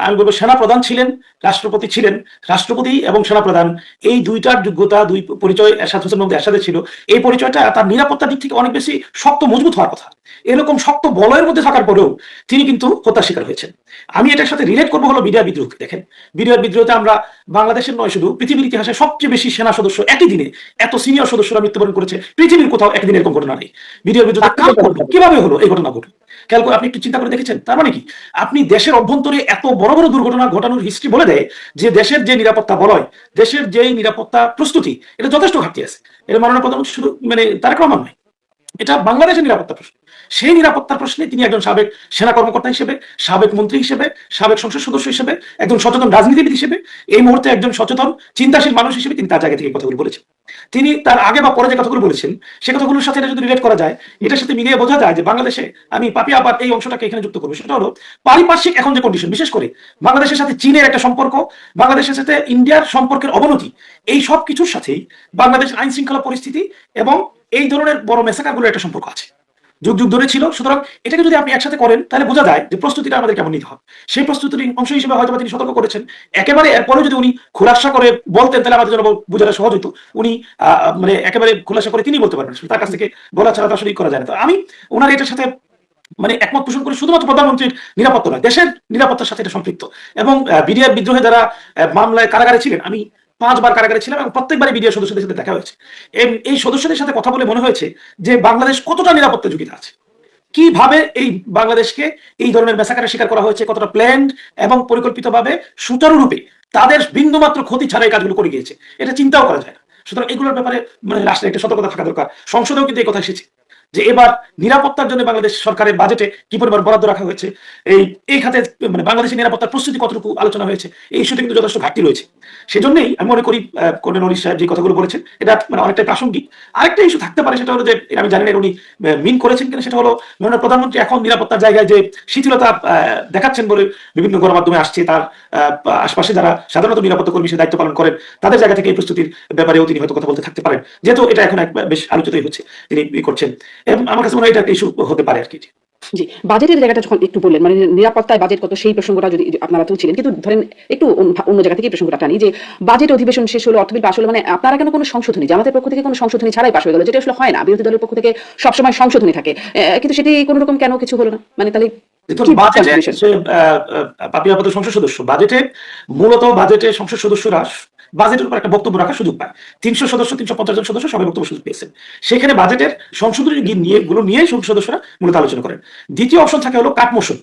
আমি বলবো সেনা প্রধান ছিলেন, রাষ্ট্রপতি ছিলেন। রাষ্ট্রপতি এবং সেনা প্রধান এই দুইটার যোগ্যতা, দুই পরিচয় এরশাদ হোসেনের মধ্যে এরশাদের ছিল। এই পরিচয়টা তার নিরাপত্তার দিক থেকে অনেক বেশি শক্ত মজবুত হওয়ার কথা। এরকম শক্ত বলয়ের মধ্যে থাকার পরেও তিনি কিন্তু হত্যার শিকার হয়েছেন। আমি এটার সাথে রিলেট করবো হলো বিডিআর বিদ্রোহকে। দেখেন, বিডিআর বিদ্রোহতে আমরা বাংলাদেশের নয়, শুধু পৃথিবীর ইতিহাসে সবচেয়ে বেশি সেনা সদস্য একই দিনে, এত সিনিয়র সদস্যরা মৃত্যুবরণ করেছে, পৃথিবীর কোথাও একদিন এরকম ঘটনা নেই। বিডিআর বিদ্রোহ কার করলো, কিভাবে হলো এই ঘটনা ঘটলো, খেয়াল করে আপনি একটু চিন্তা করে দেখেছেন? তার মানে কি, আপনি দেশের অভ্যন্তরে এত বড় বড় দুর্ঘটনা ঘটানোর হিস্ট্রি বলে দেয় যে দেশের যে নিরাপত্তা বলয়, দেশের যে নিরাপত্তা প্রস্তুতি, এটা যথেষ্ট ঘাটতি আছে। এটা মাননীয় প্রধানমন্ত্রী শুধু মানে তারেক রহমান নয়, এটা বাংলাদেশের নিরাপত্তা প্রশ্ন। সেই নিরাপত্তার প্রশ্নে তিনি একজন সাবেক সেনা কর্মকর্তা হিসেবে, সাবেক মন্ত্রী হিসেবে, সাবেক সংসদ সদস্য হিসেবে, একজন সচেতন রাজনীতিবিদ হিসেবে, এই মুহূর্তে একজন সচেতন চিন্তাশীল মানুষ হিসেবে তিনি তার জায়গা থেকে কথাগুলো বলেছেন। তিনি তার আগে বা পরে যে কথাগুলো বলেছেন, সে কথাগুলোর সাথে এটা যদি রিলেট করা যায়, এটার সাথে মিলিয়ে বোঝা যায় যে বাংলাদেশে, আমি পাপিয়া আবার এই অংশটাকে এখানে যুক্ত করবো, সেটা হলো পারিপার্শ্বিক এখন যে কন্ডিশন, বিশেষ করে বাংলাদেশের সাথে চীনের একটা সম্পর্ক, বাংলাদেশের সাথে ইন্ডিয়ার সম্পর্কের অবনতি, এই সব কিছুর সাথেই বাংলাদেশের আইন শৃঙ্খলা পরিস্থিতি এবং এই ধরনের বড় মেসাকারগুলোর একটা সম্পর্ক আছে, যুগ যুগ ধরে ছিল। সুতরাং এটাকে যদি আপনি একসাথে করেন, তাহলে বোঝা যায় যে প্রস্তুতিটা আমাদের কেমন নিতে হবে। সেই প্রস্তুতির অংশ হিসেবে হয়তো তিনি সতর্ক করেছেন। একেবারে এরপরেও যদি উনি খোলাসা করে বলতেন, তাহলে আমাদের জন্য বোঝাটা সহজ হতো। উনি মানে একেবারে খোলাসা করে তিনি বলতে পারবেন, তার কাছ থেকে বলা ছাড়া তো আসলে করা যায় না। তো আমি ওনার এটার সাথে মানে একমত পোষণ করে, শুধুমাত্র প্রধানমন্ত্রীর নিরাপত্তা নয়, দেশের নিরাপত্তার সাথে এটা সম্পৃক্ত। এবং বিডিআর বিদ্রোহে যারা মামলায় কারাগারে ছিলেন, আমি 5 বার কারাগারে ছিলাম এবং প্রত্যেকবারই বিডিআর সদস্যদের সাথে দেখা হয়েছে। এই সদস্যদের সাথে কথা বলে মনে হয়েছে যে বাংলাদেশ কতটা নিরাপত্তা ঝুঁকিতে আছে, কিভাবে এই বাংলাদেশকে এই ধরনের মেসাকারের শিকার করা হয়েছে, কতটা প্ল্যান্ড এবং পরিকল্পিতভাবে সুচারুরূপে তাদের বিন্দুমাত্র ক্ষতি ছাড়াই কাজগুলো করে গিয়েছে, এটা চিন্তাও করা যায় না। সুতরাং এগুলোর ব্যাপারে মানে রাষ্ট্রের একটা সতর্কতা থাকা দরকার। সংসদেও কিন্তু এই কথা এসেছে যে এবার নিরাপত্তার জন্য বাংলাদেশ সরকারের বাজেটে কি পরিমাণ বরাদ্দ রাখা হয়েছে, এই খাতে মানে বাংলাদেশের নিরাপত্তার প্রস্তুতি কতটুকু আলোচনা হয়েছে, এই ইস্যুতে কিন্তু যথেষ্ট ঘাটতি রয়েছে। সেজন্যই আমি মনে করি কর্নেল ওলি সাহেব যে কথাগুলো বলেছেন এটা মানে অনেকটাই প্রাসঙ্গিক। আরেকটা ইস্যু থাকতে পারে, সেটা হলো যে আমি জানি না উনি মিন করেছেন কিনা, সেটা হলো মাননীয় প্রধানমন্ত্রী এখন নিরাপত্তার জায়গায় যে শিথিলতা দেখাচ্ছেন বলে বিভিন্ন গণমাধ্যমে আসছে, তার আশপাশে যারা সাধারণত নিরাপত্তা কর্মী হিসেবে দায়িত্ব পালন করেন তাদের জায়গা থেকে এই প্রস্তুতির ব্যাপারেও তিনি হয়তো কথা বলতে থাকতে পারেন, যেহেতু এটা এখন বেশ আলোচিতই হচ্ছে, তিনি করছেন। এবং আমার কাছে মনে হয় এটা একটা ইস্যু হতে পারে আর কি। জি, বাজেটের জায়গাটা যখন একটু বললেন, মানে নিরাপত্তায় বাজেট কত সেই প্রসঙ্গটা যদি আপনারা তুলছিলেন, কিন্তু ধরেন একটু অন্য জায়গা থেকে প্রসঙ্গটা টানি যে বাজেট অধিবেশন শেষ হলো, অর্থবিল পাশ হলো, মানে আপনারা কেন কোনো সংশোধনী জামাতের পক্ষ থেকে কোনো সংশোধনী ছাড়াই পাশ হয়ে গেল, যেটা আসলে হয় না, বিরোধী দলের পক্ষ থেকে সবসময় সংশোধনী থাকে, কিন্তু সেটি কোনো রকম কেন কিছু হলো না, মানে তাহলে সংসদ সদস্য বাজেটে মূলত সংসদ সদস্যরা বাজেটের উপর একটা বক্তব্য রাখার সুযোগ পায়। 300 সদস্য 350 জন সদস্য সবাই বক্তব্য সুযোগ পেয়েছেন, সেখানে বাজেটের সংশোধনী নিয়ে সংসদ সদস্যরা মূলত আলোচনা করেন। দ্বিতীয় অপশন থাকে হলো কাট মোশন।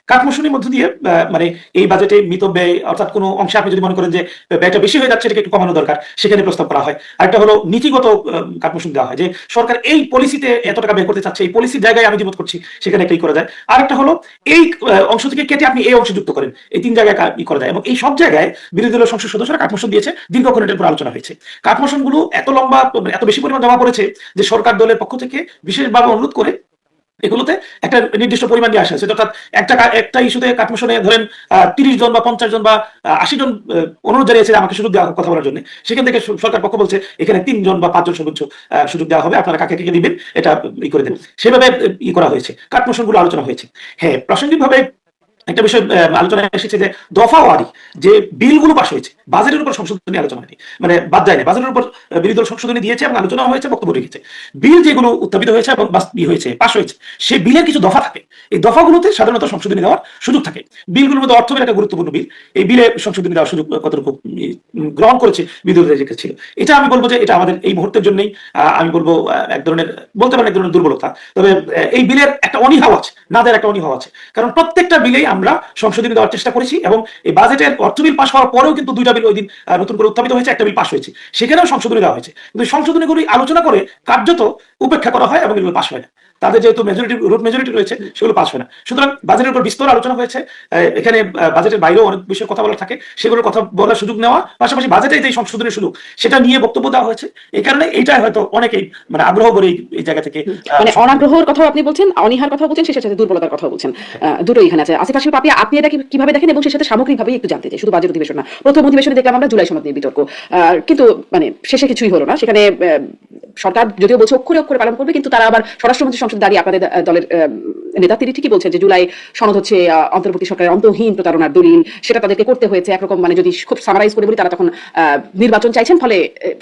কাট মোশনের মধ্য দিয়ে মানে এই বাজেটে মিত ব্যয় অর্থাৎ কোনো অংশে আপনি যদি মনে করেন যে ব্যয়টা বেশি হয়ে যাচ্ছে, এটাকে একটু কমানো দরকার, সেখানে প্রস্তাব করা হয়। আরেকটা হলো নীতিগত কাট মোশন দেওয়া হয়, যে সরকার এই পলিসিতে এত টাকা ব্যয় করতে চাচ্ছে, এই পলিসির জায়গায় আমি দ্বিমত করছি, সেখানে একটাই করা যায়। আরেকটা হলো এই অংশ থেকে কেটে আপনি এই অংশে যুক্ত করেন, এই 3 জায়গায় করা যায়। এবং এই সব জায়গায় বিরোধী দলের সংসদ সদস্যরা কাট মোশন দিয়েছে, দীর্ঘক্ষণ এটার উপর আলোচনা হয়েছে। কাট মোশন গুলো এত লম্বা, এত বেশি পরিমাণ জমা পড়েছে যে সরকার দলের পক্ষ থেকে বিশেষভাবে অনুরোধ করে এগুলোতে একটা নির্দিষ্ট পরিমাণ নিয়ে আসা হয়েছে, অর্থাৎ একটা ইস্যুতে কাটমোশনে ধরেন 30 জন বা 50 জন বা 80 জন অনুরোধ জানিয়েছে আমাকে সুযোগ দেওয়া কথা বলার জন্য। সেখান থেকে সরকার পক্ষ বলছে এখানে 3 জন বা 5 জন সর্বোচ্চ সুযোগ দেওয়া হবে, আপনারা কাকে কাকে দিবেন এটা করে দেন। সেভাবে করা হয়েছে, কাটমোশন গুলো আলোচনা হয়েছে। হ্যাঁ, প্রাসঙ্গিকভাবে একটা বিষয় আলোচনায় এসেছে যে দফাওয়ারি যে বিলগুলো পাশ হয়েছে, বাজেটের উপর সংশোধনী আলোচনা হয়নি, মানে বাদ যায় না, বাজেটের উপর বিরোধী দল সংশোধনী দিয়েছে এবং আলোচনা হয়েছে, বক্তব্য রেখেছে। বিল যেগুলো উত্থাপিত হয়েছে এবং হয়েছে, পাশ হয়েছে, সেই বিলের কিছু দফা থাকে, এই দফাগুলোতে সাধারণত সংশোধনী দেওয়ার সুযোগ থাকে। বিলগুলোর মধ্যে অর্থ বিল একটা গুরুত্বপূর্ণ বিল, এই বিলে সংশোধনী দেওয়ার সুযোগ কতটুকু গ্রহণ করেছে বিরোধী দলের ছিল, এটা আমি বলবো যে এটা আমাদের এই মুহূর্তের জন্যই আমি বলবো এক ধরনের, বলতে পারেন এক ধরনের দুর্বলতা। তবে এই বিলের একটা অনীহাও আছে, নাদের একটা অনীহাও আছে, কারণ প্রত্যেকটা বিলেই আমরা সংশোধনী দেওয়ার চেষ্টা করেছি এবং এই বাজেটের অর্থ বিল পাশ হওয়ার পরেও কিন্তু 2টা বিল ওই দিন নতুন করে উত্থাপিত হয়েছে, একটা বিল পাশ হয়েছে, সেখানেও সংশোধনী দেওয়া হয়েছে, কিন্তু সংশোধনীগুলি আলোচনা করে কার্যত উপেক্ষা করা হয় এবং এগুলো পাশ হয় না। তাদের যেহেতু রুট মেজরিটি রয়েছে, সেগুলো পাশ হয় না। সুতরাং বাজেটের উপর বিস্তর আলোচনা হয়েছে, এখানে বাজেটের বাইরেও অনেক বিষয়ে কথা বলার থাকে, সেগুলোর কথা বলার সুযোগ নেওয়া, পাশাপাশি বাজেটে যে সংশোধনের সুযোগ সেটা নিয়ে বক্তব্য দেওয়া হয়েছে। এই কারণে এইটা হয়তো অনেকেই মানে আগ্রহ করে এই জায়গা থেকে, মানে অনাগ্রহের কথা আপনি বলছেন, অনীহার কথা বলছেন, সেই সাথে দুর্বলতার কথা বলছেন, দুটোই এখানে আছে। আসিফ হাশিম পাপি, আপনি এটা কিভাবে দেখেন এবং সেই সাথে সামগ্রিকভাবে একটু জানতে চাই। শুধু বাজেট অধিবেশন না, প্রথম অধিবেশনে দেখলাম আমরা জুলাই সনদ নিয়ে বিতর্ক, কিন্তু মানে শেষে কিছুই হলো না। সেখানে সরকার যদিও বলছে অক্ষরে অক্ষরে পালন করবে, কিন্তু তারা আবার স্বরাষ্ট্রমন্ত্রী সংসদে দাঁড়িয়ে আপনাদের দলের নেতা তিনি ঠিকই বলছেন যে জুলাই সনদ হচ্ছে অন্তর্বর্তী সরকারের অন্তহীন প্রতারণার দলিল, সেটা তাদেরকে করতে হয়েছে একরকম, মানে যদি খুব সামারাইজ করে বলি, তারা তখন নির্বাচন চাইছেন, ফলে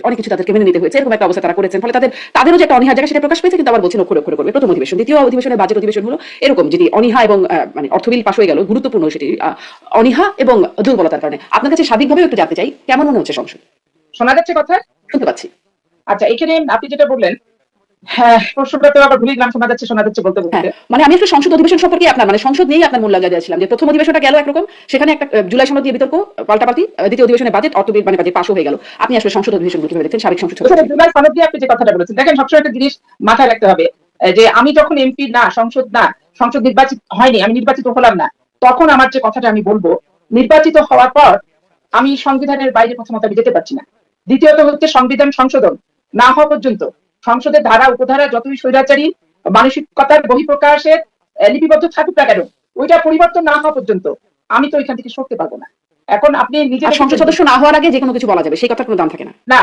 অনেক কিছু তাদেরকে মেনে নিতে হয়েছে, এরকম একটা অবস্থা তারা করেছেন, ফলে তাদেরও যে একটা অনীহার জায়গা সেটা প্রকাশ পেয়েছে, কিন্তু আবার বলছেন অক্ষরে অক্ষরে করবে। প্রথম অধিবেশন, দ্বিতীয় অধিবেশনে বাজেট অধিবেশন হলো এরকম, যদি অনীহা এবং মানে অর্থবিল পাশ হয়ে গেল, গুরুত্বপূর্ণ সেটি অনীহা এবং দুর্বলতার কারণে। আপনার কাছে স্বাভাবিকভাবে একটু জানতে চাই, কেমন মনে হচ্ছে সংসদ? শোনা যাচ্ছে কথা? শুনতে পাচ্ছি। আচ্ছা, এখানে আপনি যেটা বললেন, হ্যাঁ, প্রশ্নটা তো আবার ভুলে গেলাম, শোনা যাচ্ছে বলতে বলতে। মানে আমি একটু সংসদ অধিবেশন সম্পর্কে আপনার মানে সংসদ নিয়েই আপনার মূল্যায়ন দিয়েছিলাম, যে প্রথম অধিবেশনটা গেল একরকম, সেখানে একটা জুলাই সনদ দিয়ে বিতর্ক পাল্টাপাল্টি, দ্বিতীয় অধিবেশনে বাজেট অর্থবিল মানে বাজেট পাশও হয়ে গেল। আপনি আসলে সংসদ অধিবেশন কিভাবে দেখছেন সাবেক সংসদ সদস্য? জুলাই সনদ দিয়ে আপনি যে কথাটা বলেছেন, দেখেন সবসময় একটা জিনিস মাথায় রাখতে হবে, যে আমি যখন এমপি না, সংসদ নির্বাচিত হয়নি, আমি নির্বাচিত হলাম না, তখন আমার যে কথাটা আমি বলবো, নির্বাচিত হওয়ার পর আমি সংবিধানের বাইরে প্রথমত আমি যেতে পারছি না। দ্বিতীয়ত হচ্ছে সংবিধান সংশোধন না হওয়া পর্যন্ত, সংসদের ধারা উপধারা যতই স্বৈরাচারী মানসিকতার বহিঃপ্রকাশের লিপিবদ্ধ থাকুক না কেন, ওইটা পরিবর্তন না হওয়া পর্যন্ত আমি তো এখান থেকে সরতে পারবো না। এখন আপনি নিজের সংসদ সদস্য না হওয়ার আগে যে কোনো কিছু বলা যাবে, সেই কথার কোনো দাম থাকে না। না,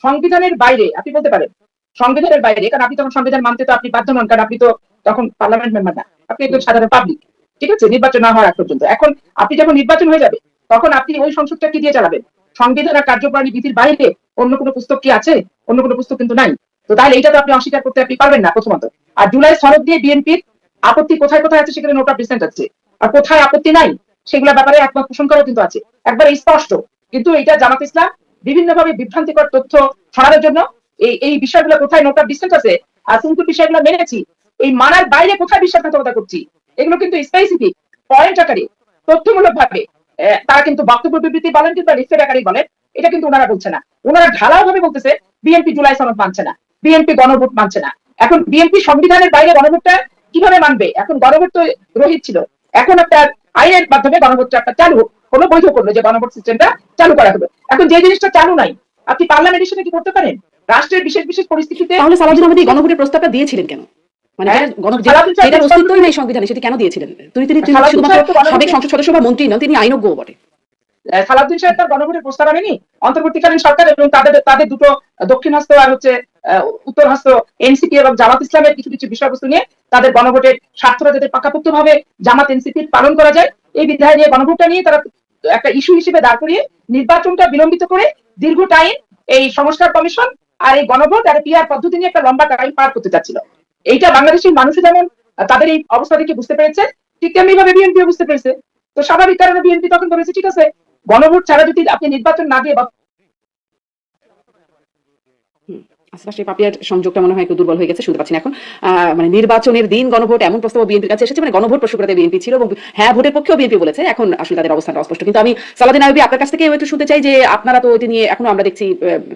সংবিধানের বাইরে আপনি বলতে পারেন, সংবিধানের বাইরে, কারণ আপনি তখন সংবিধান মানতে তো আপনি বাধ্য নন, কারণ আপনি তো তখন পার্লামেন্ট মেম্বার না, আপনি একজন সাধারণ পাবলিক, ঠিক আছে, নির্বাচন না হওয়ার আগ পর্যন্ত। এখন আপনি যখন নির্বাচন হয়ে যাবে, তখন আপনি ওই সংসদটা কি দিয়ে চালাবেন? সংবিধান আর কার্যপ্রণালী বিধির বাইরে অন্য কোনো পুস্তক কি আছে? অন্য কোনো পুস্তক কিন্তু নাই। তো তাহলে এইটা তো আপনি অস্বীকার করতে আপনি পারবেন না প্রথমত। আর জুলাই সনদ দিয়ে বিএনপির আপত্তি কোথায় কোথায় আছে সেখানে নোট অফ ডিসেন্ট আছে, আর কোথায় আপত্তি নাই সেগুলোর ব্যাপারে একমত পোষণ করা কিন্তু আছে, একবার স্পষ্ট। কিন্তু এটা জামাত ইসলাম বিভিন্নভাবে বিভ্রান্তিকর তথ্য ছড়ানোর জন্য এই বিষয়গুলো কোথায় নোট অফ ডিসেন্ট আছে আর কিন্তু বিষয়গুলো মেনেছি, এই মানার বাইরে কোথায় বিশ্বাসঘাতকতা করছি, এগুলো কিন্তু স্পেসিফিক পয়েন্ট আকারে তথ্যমূলক ভাবে তারা কিন্তু বক্তব্য বিবৃতি বলেন কিংবা লিস্টের আকারেই বলেন, এটা কিন্তু ওনারা বলছে না। ওনারা ঢালাও ভাবে বলতেছে বিএনপি জুলাই সনদ মানছে না, বিএনপি গণভোট মানছে না। এখন বিএনপি সংবিধানের বাইরে গণভোটটা কিভাবে মানবে? এখন গণভোট তো রহিত ছিল, এখন আপনার আইনের মাধ্যমে গণভোট চাপটা চালু হলো, বৈধ করলো যে গণভোট সিস্টেমটা চালু করা হলো। এখন যে জিনিসটা চালু নাই, আপনি পার্লামেন্ট এডিশনে কি করতে পারেন? রাষ্ট্রের বিশেষ বিশেষ পরিস্থিতিতে তাহলে সালাউদ্দিন আহমেদ এই গণভোটের প্রস্তাবটা দিয়েছিলেন কেন? মানে হ্যাঁ, সালাউদ্দিন সাহেব যেটার প্রস্তাব অস্তিত্বই নেই সংবিধানে, সেটি কেন দিয়েছিলেন? তিনি সালাউদ্দিন শুধুমাত্র সাহেব তো গণভোটে- সাবেক সংসদ সদস্য বা মন্ত্রী নন, তিনি আইনজ্ঞও বটে। সালাউদ্দিন সাহেব তার গণভোটের প্রস্তাব আনেনি। অন্তর্বর্তীকালীন সরকার এবং তাদের দুটো দক্ষিণ হস্ত আর হচ্ছে উত্তর হস্ত এনসিপি এবং জামাত ইসলামের কিছু কিছু বিষয়বস্তু নিয়ে তাদের গণভোটের স্বার্থটা যাতে পাকাপোক্ত ভাবে জামাত এনসিপি পালন করা যায়, এই বিধায় নিয়ে গণভোটটা নিয়ে তারা একটা ইস্যু হিসেবে দাঁড় করিয়ে নির্বাচনটা বিলম্বিত করে দীর্ঘ টাইম এই সংস্কার কমিশন আর এই গণভোট আর পিআর পদ্ধতি নিয়ে একটা লম্বা টাইম পার করতে চাচ্ছিল। এইটা বাংলাদেশের মানুষও যেমন তাদের এই অবস্থা দেখে বুঝতে পেরেছে, ঠিক তেমনি ভাবে বিএনপিও বুঝতে পেরেছে। তো স্বাভাবিক কারণে বিএনপি তখন বলেছে ঠিক আছে, গণভোট ছাড়া যদি আপনি নির্বাচন না দিয়ে আশপাশে পাপিয়ার সংযোগটা মনে হয় একটু দুর্বল হয়ে গেছে, শুনতে পাচ্ছি না এখন। মানে নির্বাচনের দিন গণভোট এমন প্রস্তাব বিএনপির কাছে এসেছে, মানে গণভোট প্রশ্ন করতে বিএনপি ছিল এবং হ্যাঁ ভোটের পক্ষেও বিএনপি বলেছে। এখন আসলে তাদের অবস্থানটা অস্পষ্ট। কিন্তু আমি সালাউদ্দিন আইয়ুবী আপনার কাছ থেকে একটু শুনতে চাই যে আপনারা তো এটি নিয়ে এখনো আমরা দেখছি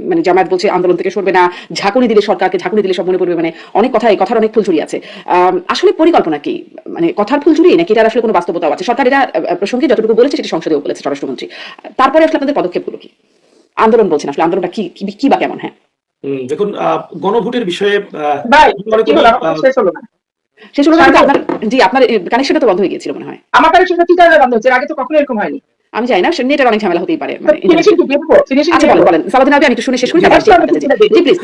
মানে জামায়াত বলছে আন্দোলন থেকে সরবে না, ঝাঁকুনি দিলে সরকারকে ঝাঁকুনি দিলে সব মনে পড়বে, মানে অনেক কথা, এই কথার অনেক ফুলঝুরি আছে। আসলে পরিকল্পনা কি? মানে কথার ফুলঝুরি নাকি এটার আসলে কোনো বাস্তবতাও আছে? সরকার এটা প্রসঙ্গে যতটুকু বলেছে সেটি সংসদেও বলেছে স্বরাষ্ট্রমন্ত্রী। তারপরে আসলে আপনাদের পদক্ষেপগুলো কি? আন্দোলন বলছেন, আসলে আন্দোলনটা কি বা কেমন? হ্যাঁ দেখুন, গণভোটের বিষয়ে ভাই মনে কি করি হলো, আমার শেষ হলো না। শেষ হলো না কিন্তু আপনার, জি আপনার কানেকশনটা তো বন্ধ হয়ে গিয়েছিল মনে হয়। আমার কানেকশনটা কি কারণে বন্ধ হচ্ছে? এর আগে তো কখনো এরকম হয়নি। আমি জানি না, নেটের অনেক ঝামেলা হতেই পারে। মানে ফিনিশিং কি দেবো? ফিনিশিং আচ্ছা বলেন বলেন সালাউদ্দিন আইয়ুবী, আমি একটু শুনে শেষ করি, তারপর আসছি আপনার কাছে। জি প্লিজ।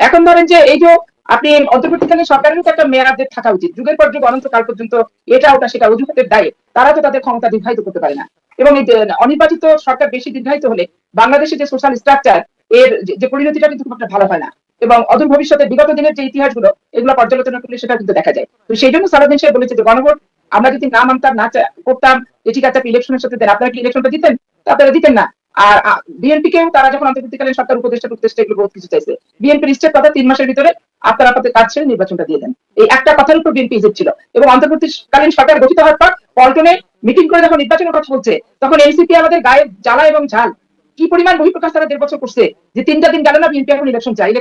এখন ধরেন যে এই যে আপনি অন্তর্বর্তীকালীন সরকারের তো একটা মেয়াদের থাকা উচিত, যুগের পর যুগ অনন্তকাল পর্যন্ত এটা ওটা সেটা অজুহাতের দায়ে তারা তো তাদের ক্ষমতা দীর্ঘায়িত করতে পারে না। এবং এই যে অনির্বাচিত সরকার বেশি দীর্ঘায়িত হলে বাংলাদেশের যে সোশ্যাল স্ট্রাকচার এর যে পরিণতিটা কিন্তু খুব একটা ভালো হয় না। এবং অদূর ভবিষ্যতে বিগত দিনের যে ইতিহাসগুলো এগুলো পর্যালোচনা করলে সেটা কিন্তু দেখা যায়। তো সেই জন্য সালাউদ্দিন সাহেব বলেছে যে গণভোট আমরা যদি না মানতাম, না করতাম, যে ঠিক আছে ইলেকশনের সাথে দেন, আপনারা কি ইলেকশনটা দিতেন? আপনারা দিতেন না। আর বিএনপি কেও তারা যখন অন্তর্বর্তীকালীন সরকার উপদেষ্টা এগুলো বহুত কিছু চাইছে, বিএনপির নিশ্চয় কথা 3 মাসের ভিতরে আপনারা আপনাদের কাজ ছেড়ে নির্বাচনটা দিয়ে দেন। এই একটা কথার উপর বিএনপি ইজেট ছিল। এবং অন্তর্বর্তীকালীন সরকার গঠিত হওয়ার পর পল্টনে মিটিং করে যখন নির্বাচনের কথা বলছে, তখন এনসিপি আমাদের গায়ে জ্বালা এবং ঝাল কি পরিমাণ বহিঃপ্রকাশ তারা 1.5 বছর করছে, যে 3টা দিন গেল না বিএনপি এখন ইলেকশন চাই।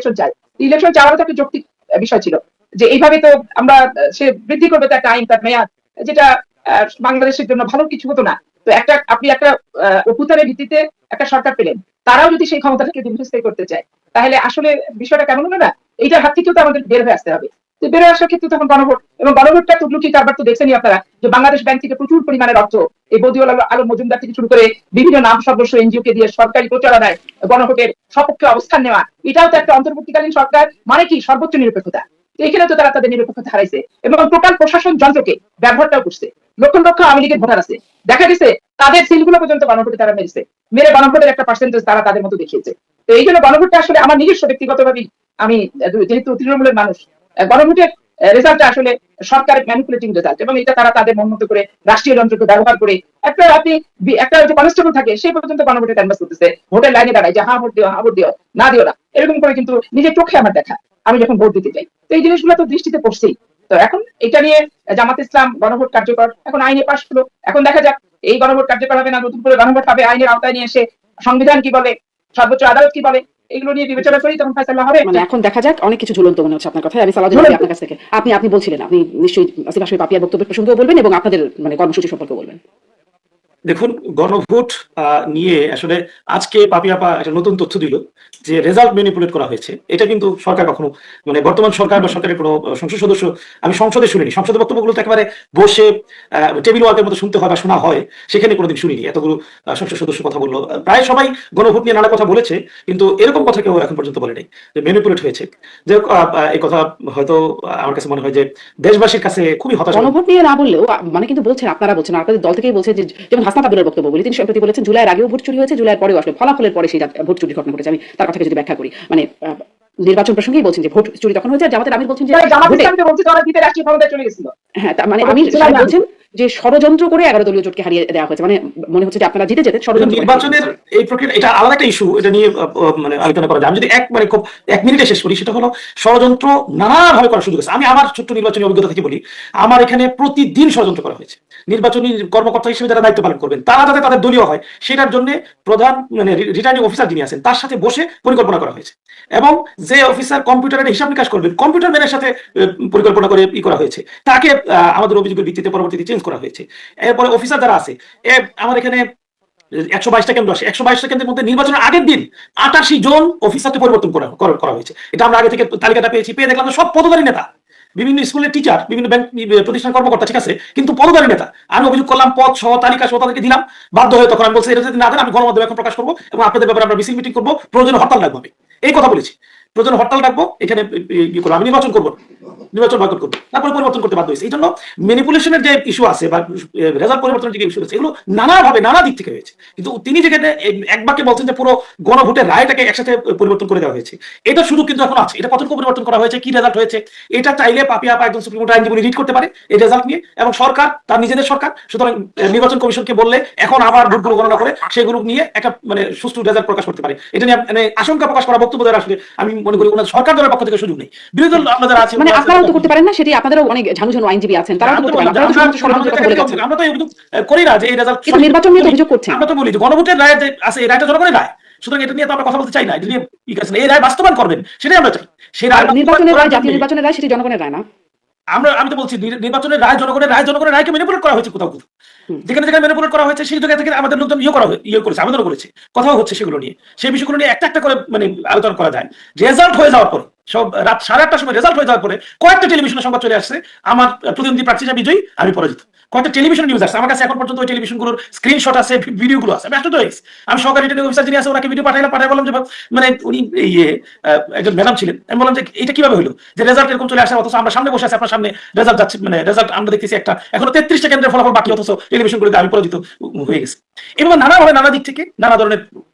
ইলেকশন চাওয়ারও তো একটা যৌক্তিক বিষয় ছিল, যে এইভাবে তো আমরা সে বৃদ্ধি করবে তো একটা আইন তার মেয়াদ, যেটা বাংলাদেশের জন্য ভালো কিছু হতো না। তো আপনি একটা অভ্যুত্থানের ভিত্তিতে একটা সরকার পেলেন, তারাও যদি সেই ক্ষমতাটাকে দীর্ঘস্থায়ী করতে চায়, তাহলে আসলে বিষয়টা কেমন হলো না? এইটার হাত থেকেও তো আমাদের বের হয়ে আসতে হবে। তো বের হয়ে আসার ক্ষেত্রে তখন গণভোট, এবং গণভোটটা তুগলুকি কারবার তো দেখছেনই আপনারা, যে বাংলাদেশ ব্যাংক থেকে প্রচুর পরিমাণের অর্থ এই বদিউল আলম মজুমদার থেকে শুরু করে বিভিন্ন নাম সদস্য এনজিও কে দিয়ে সরকারি প্রচারণায় গণভোটের সপক্ষে অবস্থান নেওয়া, এটাও তো একটা অন্তর্বর্তীকালীন সরকার মানে কি সর্বোচ্চ নিরপেক্ষতা। তো এখানে তো তারা তাদের নিরপেক্ষতা হারাইছে এবং টোটাল প্রশাসন যন্ত্রকে ব্যবহারটাও করছে। লক্ষ লক্ষ আওয়ামী লীগের ভোটার আছে, দেখা গেছে তাদের সিলগুলো পর্যন্ত গণভোটে তারা মেরেছে, মেরে গণভোটের একটা পার্সেন্টেজ তারা তাদের মতো দেখিয়েছে। তো এই জন্য গণভোটটা আসলে আমার নিজস্ব ব্যক্তিগতভাবে, আমি যেহেতু তৃণমূলের মানুষ, গণভোটের রেজাল্টটা আসলে সরকার ম্যানিপুলেটিং রেজাল্ট, এবং এটা তারা তাদের মন মতো করে রাষ্ট্রীয় যন্ত্রকে ব্যবহার করে একটা যে কনস্টেবল থাকে সেই পর্যন্ত গণভোটে ক্যানভাস করতেছে, ভোটের লাইনে দাঁড়ায় যে হ্যাঁ ভোট দিও না দিও না, এরকম করে কিন্তু নিজের চোখে আমার দেখা, আমি যখন ভোট দিতে যাই। তো এই জিনিসগুলো তো দৃষ্টিতে পড়ছেই। তো এখন এটা নিয়ে জামাত ইসলাম গণভোট কার্যকর এখন আইনে পাশ হলো, এখন দেখা যাক এই গণভোট কার্যকর হবে না নতুন করে গণভোট হবে, আইনের আওতায় নিয়ে এসে সংবিধান কি বলে, সর্বোচ্চ আদালত কি বলে, এগুলো নিয়ে বিবেচনা করি তখন ফয়সালা হবে। মানে এখন দেখা যাক, অনেক কিছু ঝুলন্ত মনে হচ্ছে আপনার কথায়। আমি সালাউদ্দিন আইয়ুবী আপনার কাছ থেকে, আপনি বলছিলেন, আপনি নিশ্চয়ই আসিফ আসিফ পাপিয়ার বক্তব্যের প্রসঙ্গেও বলবেন এবং আপনাদের মানে কর্মসূচি সম্পর্কে বলবেন। দেখুন, গণভোট নিয়ে আসলে আজকে পাপিয়াপা একটা নতুন তথ্য দিল যে রেজাল্ট ম্যানিপুলেট করা হয়েছে। এটা কিন্তু সরকার কখনো, মানে বর্তমান সরকার বা সরকারের কোনো সংসদ সদস্য আমি সংসদে শুনিনি। সংসদের বক্তব্যগুলো তো একেবারে বসে টেবিল ওয়ার্কের মতো শুনতে হয় বা শোনা হয়, সেখানে কোনোদিন শুনিনি। এতগুলো সংসদ সদস্য কথা বললো, প্রায় সবাই গণভোট নিয়ে নানা কথা বলেছে, কিন্তু এরকম কথা কেউ এখন পর্যন্ত বলে নাই যে ম্যানিপুলেট হয়েছে। যে এই কথা হয়তো আমার কাছে মনে হয় যে দেশবাসীর কাছে খুবই হতাশা। গণভোট নিয়ে না বললেও মানে কিন্তু বলছেন, আপনারা বলছেন, আপনাদের দল থেকেই বলছে, যে যেমন হাসনাত আব্দুল্লাহর বক্তব্য বলি, তিনি সম্প্রতি বলেছেন জুলাইয়ের আগেও ভোট চুরি হয়েছে, জুলাইয়ের পরেও আসলে ফলাফলের পরে সেই ভোট চুরির ঘটনা ঘটেছে। আমি তার কথাকে যদি ব্যাখ্যা করি, মানে নির্বাচন প্রসঙ্গেই বলছেন যে ভোট চুরি তখন হয়েছে, আর জামাতের আমির বলছেন যে জামাত ইসলামকে বলছে তারা দিতে রাষ্ট্রীয় ক্ষমতায় চলে গেছিল। হ্যাঁ, মানে আমির সাহেব বলছেন যে ষড়যন্ত্র করে 11 দলীয় জোটকে হারিয়ে দেওয়া হয়েছে। মানে মনে হচ্ছে যে আপনারা জিতে যেতেন, ষড়যন্ত্র নির্বাচনের এই প্রক্রিয়া এটা আলাদা একটা ইস্যু, এটা নিয়ে মানে আলোচনা করা যায়। আমি যদি মানে খুব 1 মিনিটে শেষ করি, সেটা হলো ষড়যন্ত্র নানাভাবে করার সুযোগ আছে। আমি আমার ছোট্ট নির্বাচনী অভিজ্ঞতা থেকে বলি, আমার এখানে প্রতিদিন ষড়যন্ত্র করা হয়েছে। নির্বাচনী কর্মকর্তা হিসেবে যারা দায়িত্ব পালন করবেন তারা যাতে তাদের দলীয় হয় সেটার জন্য প্রধান মানে রিটার্নিং অফিসার যিনি আছেন তার সাথে বসে পরিকল্পনা করা হয়েছে, এবং যে অফিসার কম্পিউটারের হিসাব নিকাশ করবেন, কম্পিউটার ম্যানের সাথে পরিকল্পনা করে করা হয়েছে, তাকে আমাদের অভিযোগের ভিত্তিতে পরবর্তীতে চেঞ্জ করা হয়েছে। এরপরে অফিসার যারা আছে, আমার এখানে 122টা কেন্দ্র আসে, 122টা কেন্দ্রের মধ্যে নির্বাচনের আগের দিন 88 জন অফিসারকে পরিবর্তন করা হয়েছে। এটা আমরা আগে থেকে তালিকাটা পেয়েছি, পেয়ে দেখলাম সব পদধারী নেতা, বিভিন্ন স্কুলের টিচার, বিভিন্ন ব্যাংক প্রতিষ্ঠান কর্মকর্তা, ঠিক আছে, কিন্তু পদধারী নেতা। আমি অভিযোগ করলাম, পদ সহ তালিকা সহ তাদেরকে দিলাম, বাধ্য হয়ে তখন আমি বলছি এটা যদি না দেন আমি গণমাধ্যমে এখন প্রকাশ করবো এবং আপনাদের ব্যাপারে আমরা মিছিল মিটিং করবো, প্রয়োজনে হরতাল ডাকবো। আমি এই কথা বলেছি, প্রয়োজনে হরতাল ডাকবো, এখানে আমি নির্বাচন করবো, নির্বাচন বয়কট করবো। তারপরে পরিবর্তন করতে বাধ্য হয়েছে। এই জন্য ম্যানিপুলেশনের যে ইস্যু আছে বা রেজাল্ট পরিবর্তনের যে ইস্যু আছে, এগুলো নানাভাবে নানা দিক থেকে হয়েছে। কিন্তু তিনি যেখানে এক বাক্যে বলছেন যে পুরো গণভোটের রায়টাকে একসাথে পরিবর্তন করে দেওয়া হয়েছে, এটা শুধু কিন্তু এখন আছে। এটা কতটুকু পরিবর্তন করা হয়েছে, কি রেজাল্ট হয়েছে, এটা চাইলে পাপিয়া আপা একজন সুপ্রিম কোর্টের আইনজীবী রিড করতে পারে এই রেজাল্ট নিয়ে, এবং সরকার তার নিজেদের সরকার। সুতরাং নির্বাচন কমিশনকে বললে এখন আবার ভোটগুলো গণনা করে সেগুলো নিয়ে একটা সুষ্ঠু রেজাল্ট প্রকাশ করতে পারে। এটা নিয়ে আশঙ্কা প্রকাশ করা বক্তব্য দেওয়ার আসলে আমি মনে করি ওনাদের সরকার দলের পক্ষ থেকে সুযোগ নেই। বিরোধী দল আপনাদের আছে, মানে আপনারাও তো করতে পারেন না, সেটি আপনাদেরও অনেক ঝানু আইনজীবী আছেন, তারাও করতে পারেন। আপনারা তো ষড়যন্ত্রের কথা বলে যাচ্ছেন। আমরা তো অভিযোগ করি না যে এই রেজাল্ট, কিন্তু নির্বাচন নিয়ে তো অভিযোগ করছেন। আমরা তো বলি যে গণভোটের রায় যে আছে, এই রায়টা জনগণের রায়, সুতরাং এটা নিয়ে তো আমরা কথা বলতে চাই না। এটা নিয়ে এই রায় বাস্তবায়ন করবেন, সেটাই আমরা চাই। সেই রায় নির্বাচনের রায়, জাতীয় নির্বাচনের রায়, সেটি জনগণের রায় না। আমি তো বলছি নির্বাচনের রায় জনগণের রায়, জনগণের রায়কে ম্যানিপুলেট করা হয়েছে কোথাও কোথাও, যেখানে যেখানে ম্যানিপুলেট করা হয়েছে সেই জায়গা থেকে আমাদের লোকজন করেছে, আবেদন করেছে, কথাও হচ্ছে সেগুলো নিয়ে। সেই বিষয়গুলো নিয়ে একটা একটা করে আলোচনা করা যায়। রেজাল্ট হয়ে যাওয়ার পরে, সব রাত 8:30টার সময় রেজাল্ট হয়ে যাওয়ার পরে কয়েকটা টেলিভিশনের সংবাদ চলে আসছে আমার প্রতিদ্বন্দ্বী প্রার্থী বিজয়ী, আমি পরাজিত। কয়েকটা টেলিভিশন নিউজ আছে আমার কাছে, এখন পর্যন্ত ওই টেলিভিশনগুলোর স্ক্রিনশট আছে, ভিডিওগুলো আছে। আমি আশ্চর্য হয়েছি। আমি সহকারী রিটার্নিং অফিসার যিনি আছে ওনাকে ভিডিও পাঠাই বললাম যে উনি একজন ম্যাডাম ছিলেন, আমি বললাম যে এটা কিভাবে হলো যে রেজাল্ট এরকম চলে আসে, অথচ আমরা সামনে বসে আছি, আপনার সামনে রেজাল্ট যাচ্ছে, রেজাল্ট আমরা দেখতেছি একটা, এখনো 33টা কেন্দ্রের ফলাফল বাকি, অথচ টেলিভিশনগুলোতে আমি পরাজিত হয়ে গেছি। এভাবে নানাভাবে নানা দিক থেকে নানা ধরনের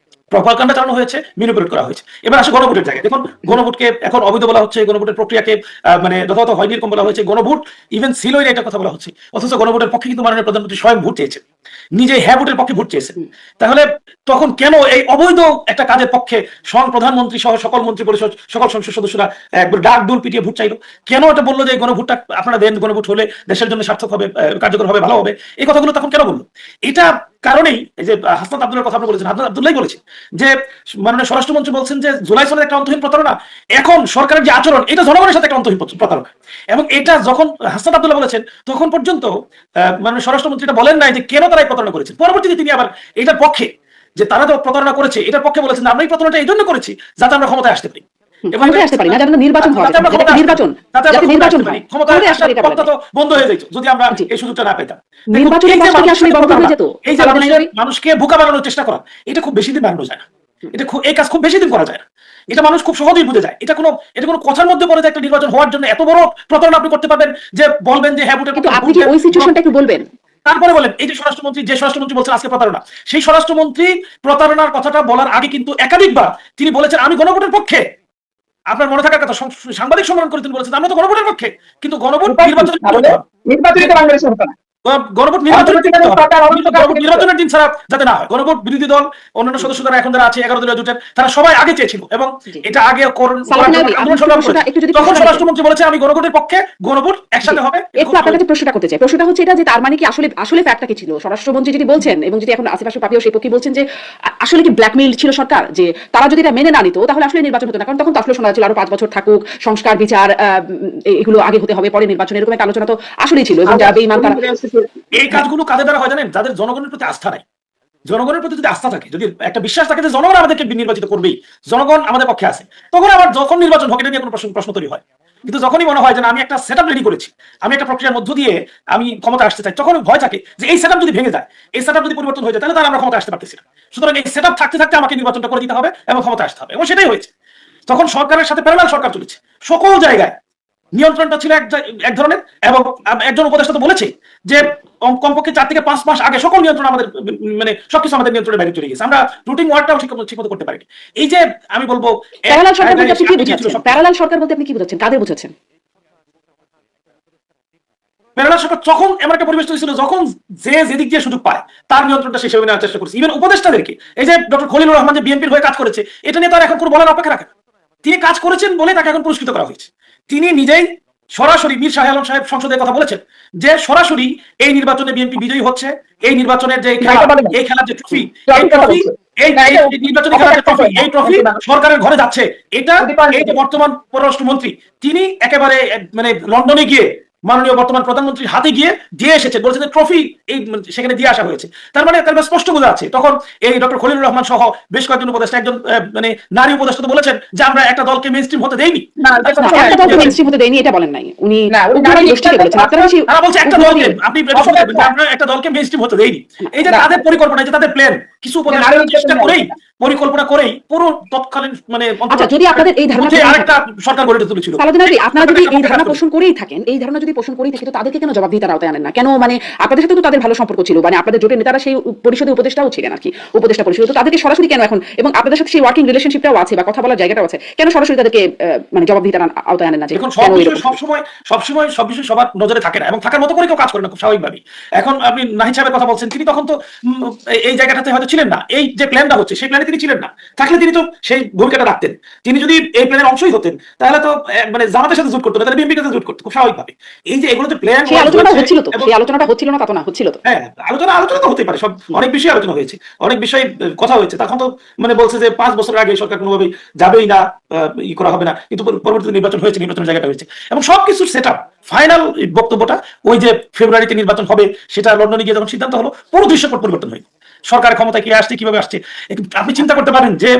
প্রপাগান্ডা চালানো হয়েছে, ম্যানিপুলেট করা হয়েছে। এবার আসে গণভোটের জায়গায়। দেখুন, গণভোটকে এখন অবৈধ বলা হচ্ছে, গণভোটের প্রক্রিয়াকে যথাযথ হয়নি এরকম বলা হয়েছে, গণভোট ইভেন ছিল না এটা কথা বলা হচ্ছে, অথচ গণভোটের পক্ষে কিন্তু মাননীয় প্রধানমন্ত্রী স্বয়ং ভোট চেয়েছেন, নিজে হ্যাঁ ভোটের পক্ষে ভোট চেয়েছেন। তাহলে তখন কেন এই অবৈধ একটা কাজের পক্ষে স্বয়ং প্রধানমন্ত্রী সহ সকল মন্ত্রী পরিষদ, সকল সংসদ সদস্যরা একবার ডাক ডুল পিটিয়ে ভোট চাইলো? কেন এটা বললো যে গণভোটটা আপনারা দেন, গণভোট হলে দেশের জন্য সার্থক হবে, কার্যকর হবে, ভালো হবে? এই কথাগুলো তখন কেন বললো? এটা কারণেই এই যে হাসনাত আব্দুল্লাহর কথা আপনি বলেছেন, হাসনাত আব্দুল্লাহ বলেছেন যে মাননীয় স্বরাষ্ট্রমন্ত্রী বলছেন যে জুলাই সনের একটা অন্তহীন প্রতারণা, এখন সরকারের যে আচরণ এটা জনগণের সাথে একটা অন্তহীন প্রতারণা। এবং এটা যখন হাসনাত আব্দুল্লাহ বলেছেন, তখন পর্যন্ত মাননীয় স্বরাষ্ট্রমন্ত্রী এটা বলেন নাই যে কেন তারা এই প্রতারণা করেছেন। পরবর্তীতে তিনি আবার এটার পক্ষে, যে তারা তো প্রতারণা করেছে এটার পক্ষে বলেছেন আমরা এই প্রতারণাটা এই জন্য করেছি যাতে আমরা ক্ষমতায় আসতে পারি, আসতে পারি না, যাতে নির্বাচন হয়, নির্বাচন হয়, ক্ষমতায় আসার পথটা তো বন্ধ হয়ে যেত যদি আমরা এই সুযোগটা না পেতাম। নির্বাচনের পথটা কি আসলে বন্ধ হয়ে যেত? এই যে মানুষকে বোকা বানানোর চেষ্টা করা, এটা খুব বেশি দিন বানানো যায় না, এই কাজ খুব বেশি দিন করা যায় না। এটা মানুষ খুব সহজেই বুঝে যায়। এটা কোনো কথার মধ্যে পড়ে যে একটা নির্বাচন হওয়ার জন্য এত বড় প্রতারণা আপনি করতে পারবেন যে বলবেন যে হ্যাঁ ভোটের, কিন্তু আপনি কি ওই সিচুয়েশনটা একটু বলবেন? তারপরে বলেন এই যে স্বরাষ্ট্রমন্ত্রী বলছেন আজকে প্রতারণা, সেই স্বরাষ্ট্রমন্ত্রী প্রতারণার কথাটা বলার আগে কিন্তু একাধিকবার তিনি বলেছেন আমি গণভোটের পক্ষে। আপনার মনে থাকার কথা, সাংবাদিক সম্মেলন করে তিনি বলেছেন আমরা তো গণভোটের পক্ষে, কিন্তু গণভোট নির্বাচনের বাংলাদেশে হতো না। গণভোট নির্বাচনের দিন ছাড়া যাতে না হয়। গণভোট বিরোধী দল অন্যান্য সদস্যরা এখন যারা আছে 11 দলীয় জোটের, তারা সবাই আগে চেয়েছিল এবং এটা আগে তখন স্বরাষ্ট্রমন্ত্রী বলেছে আমি গণভোটের পক্ষে, গণভোট একসাথে হবে। একটু আপনার কাছে প্রশ্নটা করতে চাই। প্রশ্নটা হচ্ছে এটা যে তার মানে কি আসলে ফ্যাক্টটা কি ছিল? স্বরাষ্ট্রমন্ত্রী যদি বলছেন এবং যদি এখন আশেপাশে পাপিও সেই পক্ষে বলছেন যে আসলে কি ব্ল্যাকমেইল ছিল সরকার, যে তারা যদি এটা মেনে না নিত তাহলে আসলে নির্বাচন হতো না, কারণ তখন তো আসলে শোনা যাচ্ছিল আরো 5 বছর থাকুক, সংস্কার বিচার এগুলো আগে হতে হবে, পরে নির্বাচন, এরকম একটা আলোচনা তো আসলেই ছিল। এবং যারা বেঈমান তারা, এই কাজগুলো কাদের দ্বারা হয় জানেন? যাদের জনগণের প্রতি আস্থা নাই। জনগণের প্রতি যদি আস্থা থাকে, যদি একটা বিশ্বাস থাকে যে জনগণ আমাদেরকে নির্বাচিত করবেই, জনগণ আমাদের পক্ষে আছে, তখন আবার যখন নির্বাচন হবে এটা নিয়ে কোনো প্রশ্ন তৈরি হয়। কিন্তু যখনই মনে হয় যে আমি একটা সেটআপ রেডি করেছি, আমি একটা প্রক্রিয়ার মধ্য দিয়ে আমি ক্ষমতা আসতে চাই, তখন ভয় থাকে যে এই সেটআপ যদি ভেঙে যায়, এই সেটআপ যদি পরিবর্তন হয়ে যায়, তাহলে আমরা ক্ষমতা আসতে পারতেছি না। সুতরাং এই সেটআপ থাকতে থাকতে আমাকে নির্বাচনটা করে দিতে হবে এবং ক্ষমতা আসতে হবে, এবং সেটাই হয়েছে। তখন সরকারের সাথে প্যারালাল সরকার চলেছে, সকল জায়গায় নিয়ন্ত্রণটা ছিল এক ধরনের, এবং একজন উপদেষ্টা তো বলেছে যে কমপক্ষে 4 থেকে 5 মাস আগে সকল নিয়ন্ত্রণ আমাদের সবকিছু আমাদের নিয়ন্ত্রণের বাইরে চলে গেছে, আমরা রুটিন ওয়ার্কটাও ঠিকমতো করতে পারিনি। এই যে আমি বলবো প্যারালাল সরকার বলতে আপনি কি বুঝাচ্ছেন? প্যারালাল সরকার বলতে আপনি কি বুঝাচ্ছেন? কাদের বুঝাচ্ছেন? প্যারালাল সরকার যখন এমন একটা পরিবেশ তৈরি ছিল, যখন যে যেদিক দিয়ে সুযোগ পায় তার নিয়ন্ত্রণটা শেষ হয়ে নেওয়ার চেষ্টা করছে। ইভেন উপদেষ্টাদেরকে, এই যে ডক্টর খলিলুর রহমান যে বিএনপির হয়ে কাজ করেছে, এটা নিয়ে তার এখন কোনো বলার অপেক্ষা রাখে না। তিনি কাজ করেছেন বলে তাকে এখন পুরস্কৃত করা হয়েছে। তিনি নিজেই সরাসরি মীর শাহ আলম সাহেব সংসদের কথা বলেছেন যে সরাসরি এই নির্বাচনে বিএনপি বিজয়ী হচ্ছে, এই নির্বাচনের যে খেলা, এই খেলার যে ট্রফি এই নির্বাচনী খেলার যে ট্রফি, এই ট্রফি সরকারের ঘরে যাচ্ছে। এটা এই যে বর্তমান পররাষ্ট্রমন্ত্রী তিনি একেবারে মানে লন্ডনে গিয়ে মাননীয় বর্তমান প্রধানমন্ত্রীর হাতে গিয়ে দিয়ে এসেছে, বলছেন যে ট্রফি এই সেখানে দিয়ে আসা হয়েছে। তার মানে স্পষ্ট বোঝা আছে তখন এই ডক্টর খলিলুর রহমান সহ বেশ কয়েকজন উপদেষ্টা, একজন মানে নারী উপদেষ্টা তো বলেছেন যে আমরা একটা দলকে মেইনস্ট্রিম হতে দেইনি। একটা দলকে মেইনস্ট্রিম হতে দেয়নি এটা বলেন নাই উনি, গোষ্ঠীকে বলেছেন। আপনারা তারা বলছে একটা দলকে, আপনি আমরা একটা দলকে মেইনস্ট্রিম হতে দেইনি। এই যে তাদের পরিকল্পনা, এই যে তাদের প্ল্যান, কিছু উপদেষ্টা চেষ্টা করেই পরিকল্পনা করেই পুরো তৎকালীন মানে আচ্ছা, যদি আপনাদের এই ধারণা আরেকটা সরকার গড়ে তুলেছিল, আপনারা যদি এই ধারণা পোষণ করেই থাকেন, এই ধারণা যদি পোষণ করেই থাকে, তো তাদেরকে কেন জবাবদিহিতার আওতায় আনেন না? কেন মানে আপনাদের সাথে তো তাদের ভালো সম্পর্ক ছিল, মানে আপনাদের জোটের নেতারা সেই পরিষদে উপদেষ্টাও ছিলেন আর কি, উপদেষ্টা পরিষদ, তো তাদেরকে সরাসরি কেন এখন, এবং আপনাদের সাথে সেই ওয়ার্কিং রিলেশনশিপটাও আছে বা কথা বলার জায়গাটাও আছে, কেন সরাসরি তাদেরকে মানে জবাবদিহিতার আওতায় আনেন না? যে এখন সব বিষয় সবার নজরে থাকে না এবং থাকার মতো করে কেউ কাজ করে না খুব স্বাভাবিকভাবেই। এখন আপনি নাহিদ সাহেবের কথা বলছেন, তিনি তখন তো এই জায়গাটাতে হয়তো ছিলেন না, এই যে প্ল্যানটা হচ্ছে সেই প্ল্যানে তিনি ছিলেন না। থাকলে তিনি তো সেই ভূমিকাটা রাখতেন। তিনি যদি এই প্ল্যানের অংশই হতেন তাহলে তো মানে জামাতের সাথে জোট করতো না, তাহলে বিএনপির সাথে জোট করতো খুব স্বাভাবিকভাবে। এই যে এগুলো যে প্ল্যান, সেই আলোচনাটা হচ্ছিল, তো সেই আলোচনাটা হচ্ছিল না তা তো না, হচ্ছিল তো। হ্যাঁ, আলোচনা তো হতেই পারে, সব অনেক বিষয়ে আলোচনা হয়েছে, অনেক বিষয়ে কথা হয়েছে। তখন তো মানে বলছে যে 5 বছর আগে সরকার কোনোভাবেই যাবেই না, ই করা হবে না, কিন্তু পরবর্তীতে নির্বাচন হয়েছে, নির্বাচনের জায়গাটা হয়েছে এবং সবকিছুর সেটআপ ফাইনাল বক্তব্যটা ওই যে ফেব্রুয়ারিতে নির্বাচন হবে সেটা লন্ডনে গিয়ে যখন সিদ্ধান্ত হলো, পুরো দৃশ্যপট পরিবর্তন হয়নি। সরকার ক্ষমতায় কে আসছে, কিভাবে আসছে, আপনি চিন্তা করতে পারেন যে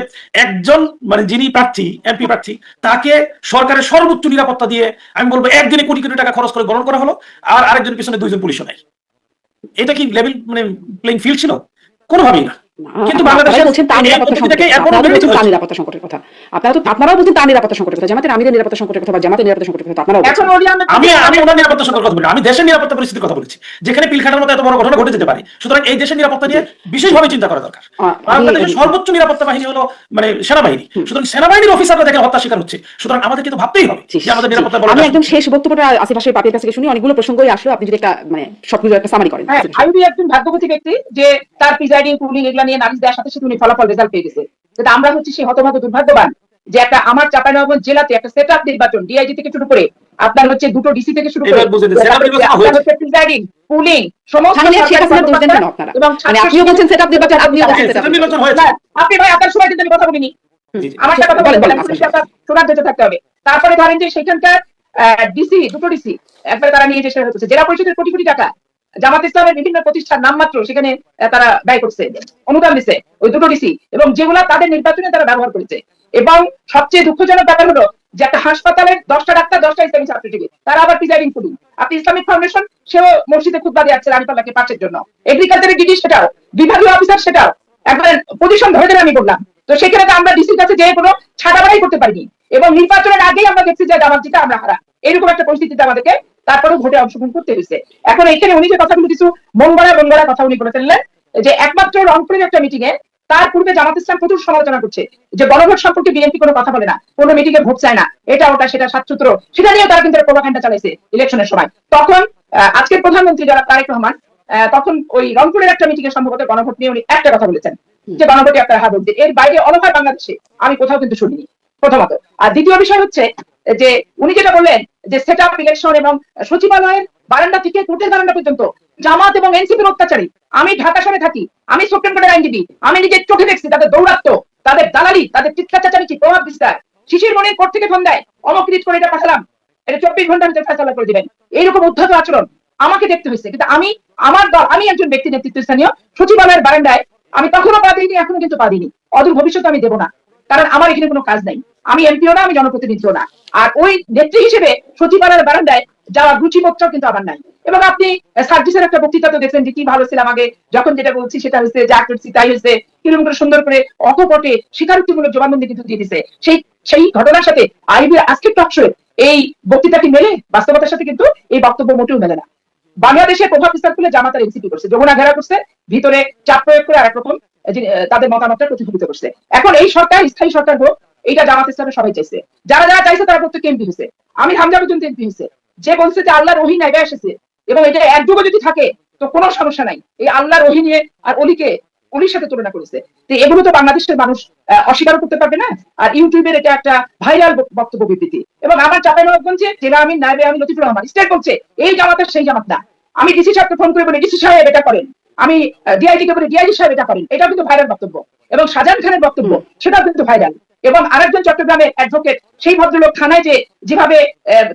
একজন মানে যিনি প্রার্থী, এমপি প্রার্থী, তাকে সরকারের সর্বোচ্চ নিরাপত্তা দিয়ে আমি বলবো একদিনে কোটি কোটি টাকা খরচ করে গ্রহণ করা হলো, আর আরেকজন পিছনে 2 জন পুলিশও নাই। এটা কি লেভেল মানে প্লেইং ফিল্ড ছিল? কোনোভাবেই না। কিন্তু বাংলাদেশে বলছেন তার নিরাপত্তা সংকটের কথা, আপনারাও বলছেন তার নিরাপত্তা সংকটের কথা, জামাতের আমিরের নিরাপত্তা সংকটের কথা বা জামাতের নিরাপত্তা সংকটের কথা আপনারাও বলছেন। আমি ওনার নিরাপত্তা সংকটের কথা বলি, আমি দেশের নিরাপত্তা পরিস্থিতির কথা বলেছি, যেখানে পিলখানার মতো এত বড় ঘটনা ঘটে যেতে পারে। সুতরাং এই দেশের নিরাপত্তা নিয়ে বিশেষভাবে চিন্তা করা দরকার। বাংলাদেশের সর্বোচ্চ নিরাপত্তা বাহিনী হলো মানে সেনাবাহিনী। সুতরাং সেনাবাহিনীর অফিসাররা দেখে হত্যা শিকার হচ্ছে, সুতরাং আমাদেরকে তো ভাবতেই হবে যে আমাদের নিরাপত্তা। আমি একদম শেষ বক্তব্যটা আসিফ আসিফ পাপির কাছ থেকে শুনি, অনেকগুলো প্রসঙ্গই আসলো, আপনি যদি একটা মানে সবকিছু একটা সামারি করেন। আমি একজন ভাগ্যবতী ব্যক্তি যে তার প্রিজাইডিং রুলিং এগুলা নিয়ে নালিশ দেওয়ার সাথে সাথে উনি ফলাফল রেজাল্ট পেয়ে গেছে। কিন্তু আমরা হচ্ছে সেই হতভাগ্য দুর্ভাগ্যবান যে একটা আমার চাঁপাইনবাবগঞ্জ জেলাতে একটা সেটআপ নির্বাচন, ডিআইজি থেকে শুরু করে আপনার হচ্ছে 2টো ডিসি থেকে শুরু করে প্রিজাইডিং পুলিং সমস্ত এবং আপনিও বলছেন সেটআপ নির্বাচন, আপনিও বলছেন সেটআপ নির্বাচন হয়েছে। আপনি ভাই আপনার সময় কিন্তু আমি কথা বলিনি, আমার কথা বলেন, শোনার যেতে থাকতে হবে। তারপরে ধরেন যে সেখানকার ডিসি, 2টো ডিসি একবারে তারা নিয়ে চেষ্টা করছে, জেলা পরিষদের কোটি কোটি টাকা জামাত ইসলামের বিভিন্ন প্রতিষ্ঠান নামমাত্র সেখানে তারা ব্যয় করছে, অনুদান দিচ্ছে ওই 2টো ডিসি, এবং যেগুলা তাদের নির্বাচনে তারা ব্যবহার করেছে। এবং সবচেয়ে দুঃখজনক ব্যাপার হলো যে একটা হাসপাতালের 10টা ডাক্তার, 10টা ইসলামী ছাত্র শিবির, তারা আবার প্রিজাইডিং পুলিং। আপনি ইসলামিক ফাউন্ডেশন, সেও মসজিদে খুতবা দিয়ে আসছে রানীপাল্লাকে পাশের জন্য, এগ্রিকালচারের ডিডি সেটাও, বিভাগীয় অফিসার সেটাও, একবার পজিশন ধরে ধরে আমি বললাম। তো সেখানে তো আমরা ডিসির কাছে যে কোনো ছাড়াবাড়াই করতে পারিনি, এবং নির্বাচনের আগেই আমরা দেখছি যে জামাত জিতা আমরা হারা, এরকম একটা পরিস্থিতিতে আমাদেরকে তারপরেও ভোটে অংশগ্রহণ করতে হয়েছে। এখন এখানে উনি যে কথাগুলো কিছু মন গড়া কথা উনি বলে ফেললেন, যে একমাত্র রংপুরের একটা মিটিং এ তার পূর্বে জামাত ইসলাম প্রচুর সমালোচনা করছে যে গণভোট সম্পর্কে বিএনপি কোনো কথা বলে না, কোনো মিটিং এ ভোট চায় না, এটা ওটা সেটা 7 সূত্র, সেটা নিয়েও তারা কিন্তু প্রোপাগান্ডা চালাইছে ইলেকশনের সময়। তখন আজকের প্রধানমন্ত্রী যারা তারেক রহমান, তখন ওই রংপুরের একটা মিটিং এ সম্ভবত গণভোট নিয়ে উনি একটা কথা বলেছেন যে গণভোটে আপনারা হ্যাঁ বলতে, এর বাইরে অনভার বাংলাদেশে আমি কোথাও কিন্তু শুনিনি, প্রথমত। আর দ্বিতীয় বিষয় হচ্ছে যে উনি যেটা বললেন যে সেটআপ ইলেকশন এবং সচিবালয়ের বারান্দা থেকে কোর্টের বারান্দা পর্যন্ত জামাত এবং এনসিপির অত্যাচারী। আমি ঢাকা শহরে থাকি, আমি সুপ্রিম কোর্টের আইনজীবী, আমি নিজের চোখে দেখছি তাদের দৌরাত্ম, তাদের দালালি, তাদের চিৎকার চেঁচামেচি, প্রভাব বিস্তার। শিশির মনির কোর্ট থেকে ফোন দেয়, অমক রিট করে এটা পাঠালাম, এটা 24 ঘন্টার ভিতরে ফয়সালা করে দিবেন, এইরকম উদ্ধত আচরণ আমাকে দেখতে হয়েছে। কিন্তু আমি আমার দল, আমি একজন ব্যক্তি নেতৃত্বস্থানীয়, সচিবালয়ের বারান্দায় আমি তখনও পা দিইনি, এখনো কিন্তু পা দিইনি, অদূর ভবিষ্যতে আমি দেবো না, কারণ আমার এখানে কোনো কাজ নাই, আমি এমপিও না, আমি জনপ্রতিনিধিও না। আর ওই নেত্রী হিসেবে সচিবালয়ের বারান্দায় যাওয়ার রুচিবোধটাও কিন্তু আমার নাই। এবং আপনি সার্জিসের একটা বক্তৃতা তো দেখছেন যে কি ভালো ছিলাম আগে, যখন যেটা বলছি সেটা হয়েছে, যা করছি তাই হয়েছে, কিরকম করে সুন্দর করে অকপটে স্বীকারোক্তিমূলক জবানবন্দি কিন্তু দিয়ে দিছে। সেই ঘটনার সাথে আইবির আজকের টকশোয়ে এই বক্তৃতাটি মেলে, বাস্তবতার সাথে কিন্তু এই বক্তব্য মোটেও মেলে না। বাংলাদেশের প্রভাব বিস্তার করলে জামাত আর এনসিপি করছে, যমুনা ঘেরা করছে, ভিতরে চাপ প্রয়োগ করে আরেক রকম তাদের মতামতটা প্রতিফলিত করছে। এখন এই সরকার স্থায়ী সরকার হোক, এইটা জামাত ইসলামের সবাই চাইছে, যারা যারা চাইছে তারা প্রত্যেক এমপি হয়েছে। আমি হামজা পর্যন্ত এমপি হয়েছে, যে বলছে যে আল্লাহর ওহী নাইবা এসেছে এবং এটা এক যুগ যদি থাকে তো কোনো সমস্যা নাই, এই আল্লাহর ওহী নিয়ে আর অলিকে অলির সাথে তুলনা করেছে। তো এগুলো তো বাংলাদেশের মানুষ অস্বীকার করতে পারবে না। আর ইউটিউবের এটা একটা ভাইরাল বক্তব্য বিবৃতি। এবং আমার চাঁপাইনবাবগঞ্জে জেলা আমির নায়েবে আমির লতিফুর রহমান স্টেট বলছে এই জামাতের সেই জামাত না। আমি ডিসি সাহেবকে ফোন করে বলি ডিসি সাহেব এটা করেন, আমি ডিআইজি কে বলি ডিআইজি সাহেব এটা করেন, এটা কিন্তু ভাইরাল বক্তব্য। এবং শাহজাহান খানের বক্তব্য সেটাও কিন্তু ভাইরাল। এবং আরেকজন চট্টগ্রামের অ্যাডভোকেট সেই ভদ্রলোক থানায় যে যেভাবে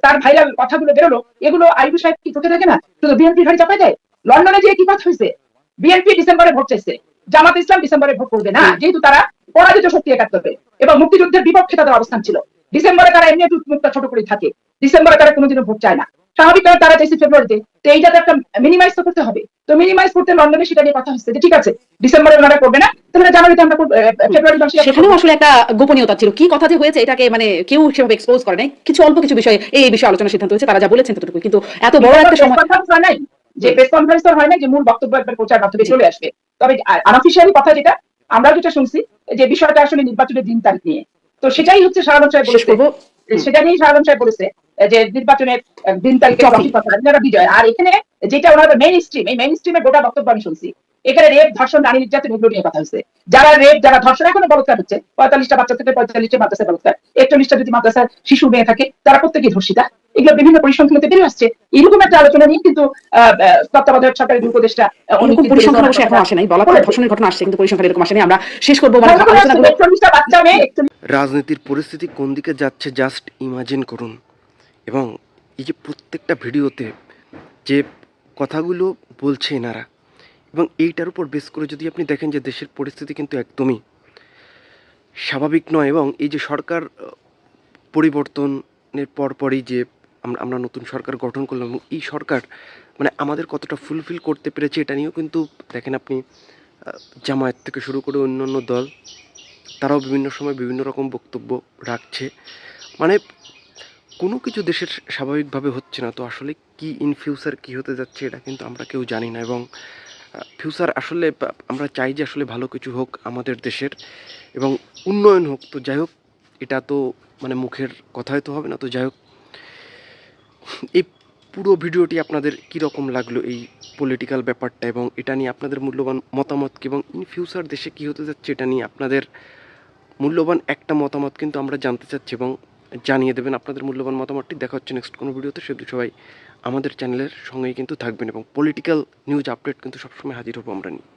তার ভাইরাল কথাগুলো বেরোলো, এগুলো আইবি সাহেব কি চোখে থাকে না, শুধু বিএনপি ঘাড়ি চাপায় দেয়? লন্ডনে যে কি কথা হয়েছে, বিএনপি ডিসেম্বরে ভোট চাইছে, জামাত ইসলাম ডিসেম্বরে ভোট করবে না, যেহেতু তারা পরাজিত শক্তি ৭১ এবং মুক্তিযুদ্ধের বিপক্ষে তাদের অবস্থান ছিল। ডিসেম্বরে তারা এমনি মুখটা ছোট করে থাকে, ডিসেম্বরে তারা কোনোদিনও ভোট চায় না। স্বাভাবিকভাবে তারা চাইছে ফেব্রুয়ারিতে। তো এইটাতে একটা মিনিমাইজ তো করতে হবে। তো মিনিমাইজ করতে লন্ডনে সেটা নিয়ে কথা হচ্ছে যে ঠিক আছে ডিসেম্বরে ওনারা করবে না, তাহলে জানুয়ারিতে আমরা ফেব্রুয়ারি মাসে। সেখানেও আসলে একটা গোপনীয়তা ছিল, কি কথা যে হয়েছে এটাকে মানে কেউ সেভাবে এক্সপোজ করে নাই। কিছু অল্প কিছু বিষয়ে এই বিষয়ে আলোচনার সিদ্ধান্ত হয়েছে, তারা যা বলেছেন ততটুকু। কিন্তু এত বড় একটা সময় হয় নাই, যে প্রেস কনফারেন্স তো হয় নাই যে মূল বক্তব্য একবার প্রচার মাধ্যমে চলে আসবে। তবে আনঅফিশিয়ালি কথা যেটা আমরা যেটা শুনছি যে বিষয়টা আসলে নির্বাচনের দিন তারিখ নিয়ে, তো সেটাই হচ্ছে শাহ আলম সাহেব বলেছে, সেটা নিয়েই শাহ আলম সাহেব বলেছে যে নির্বাচনের দিন তারিখে বিজয়। আর এখানে যেটা ওনার মেইন স্ট্রিম, এই মেইন স্ট্রিমের গোটা বক্তব্য আমি শুনছি, এখানে রেপ, ধর্ষণ, নারী নির্যাতন এগুলো নিয়ে কথা হচ্ছে। যারা রেপ, যারা ধর্ষণ, এখনো বলৎকার হচ্ছে, ৪৫টা বাচ্চা থেকে ৪৫টা মাদ্রাসায় বলৎকার, ৪১টা যদি মাদ্রাসার শিশু মেয়ে থাকে তারা প্রত্যেকেই ধর্ষিতা, এগুলো বিভিন্ন পরিসংখ্যানতে বেরিয়ে আসছে। এরকম একটা আলোচনা নিয়ে কিন্তু তত্ত্বাবধায়ক সরকারের উপদেষ্টা পরিসংখ্যান অবশ্যই এখন আসে নাই, বলাৎকার ধর্ষণের ঘটনা আসছে কিন্তু পরিসংখ্যান এরকম আসে নাই। আমরা শেষ করবো মানে আলোচনাগুলো। ৪১টা বাচ্চা মেয়ে। রাজনীতির পরিস্থিতি কোন দিকে যাচ্ছে জাস্ট ইমাজিন করুন। এবং এই যে প্রত্যেকটা ভিডিওতে যে কথাগুলো বলছে এনারা, এবং এইটার উপর বেস করে যদি আপনি দেখেন যে দেশের পরিস্থিতি কিন্তু একদমই স্বাভাবিক নয়। এবং এই যে সরকার পরিবর্তনের পরপরই যে আমরা নতুন সরকার গঠন করলাম, এবং এই সরকার মানে আমাদের কতটা ফুলফিল করতে পেরেছে এটা নিয়েও কিন্তু দেখেন আপনি জামায়াত থেকে শুরু করে অন্যান্য দল তারাও বিভিন্ন সময় বিভিন্ন রকম বক্তব্য রাখছে। মানে কোনো কিছু দেশের স্বাভাবিকভাবে হচ্ছে না। তো আসলে কি ইন ফিউচার কী হতে যাচ্ছে এটা কিন্তু আমরা কেউ জানি না। এবং ফিউচার আসলে আমরা চাই যে আসলে ভালো কিছু হোক আমাদের দেশের এবং উন্নয়ন হোক। তো যাই হোক, এটা তো মানে মুখের কথাই তো হবে না। তো যাই হোক, এই পুরো ভিডিওটি আপনাদের কীরকম লাগলো, এই পলিটিক্যাল ব্যাপারটা, এবং এটা নিয়ে আপনাদের মূল্যবান মতামত কি, এবং ইন ফিউচার দেশে কী হতে যাচ্ছে এটা নিয়ে আপনাদের মূল্যবান একটা মতামত কিন্তু আমরা জানতে চাচ্ছি, এবং জানিয়ে দেবেন আপনাদের মূল্যবান মতামতটি। দেখা হচ্ছে নেক্সট কোনো ভিডিওতে। সেহেতু সবাই আমাদের চ্যানেলের সঙ্গেই কিন্তু থাকবেন, এবং পলিটিক্যাল নিউজ আপডেট কিন্তু সবসময় হাজির হবো আমরা নিয়ে।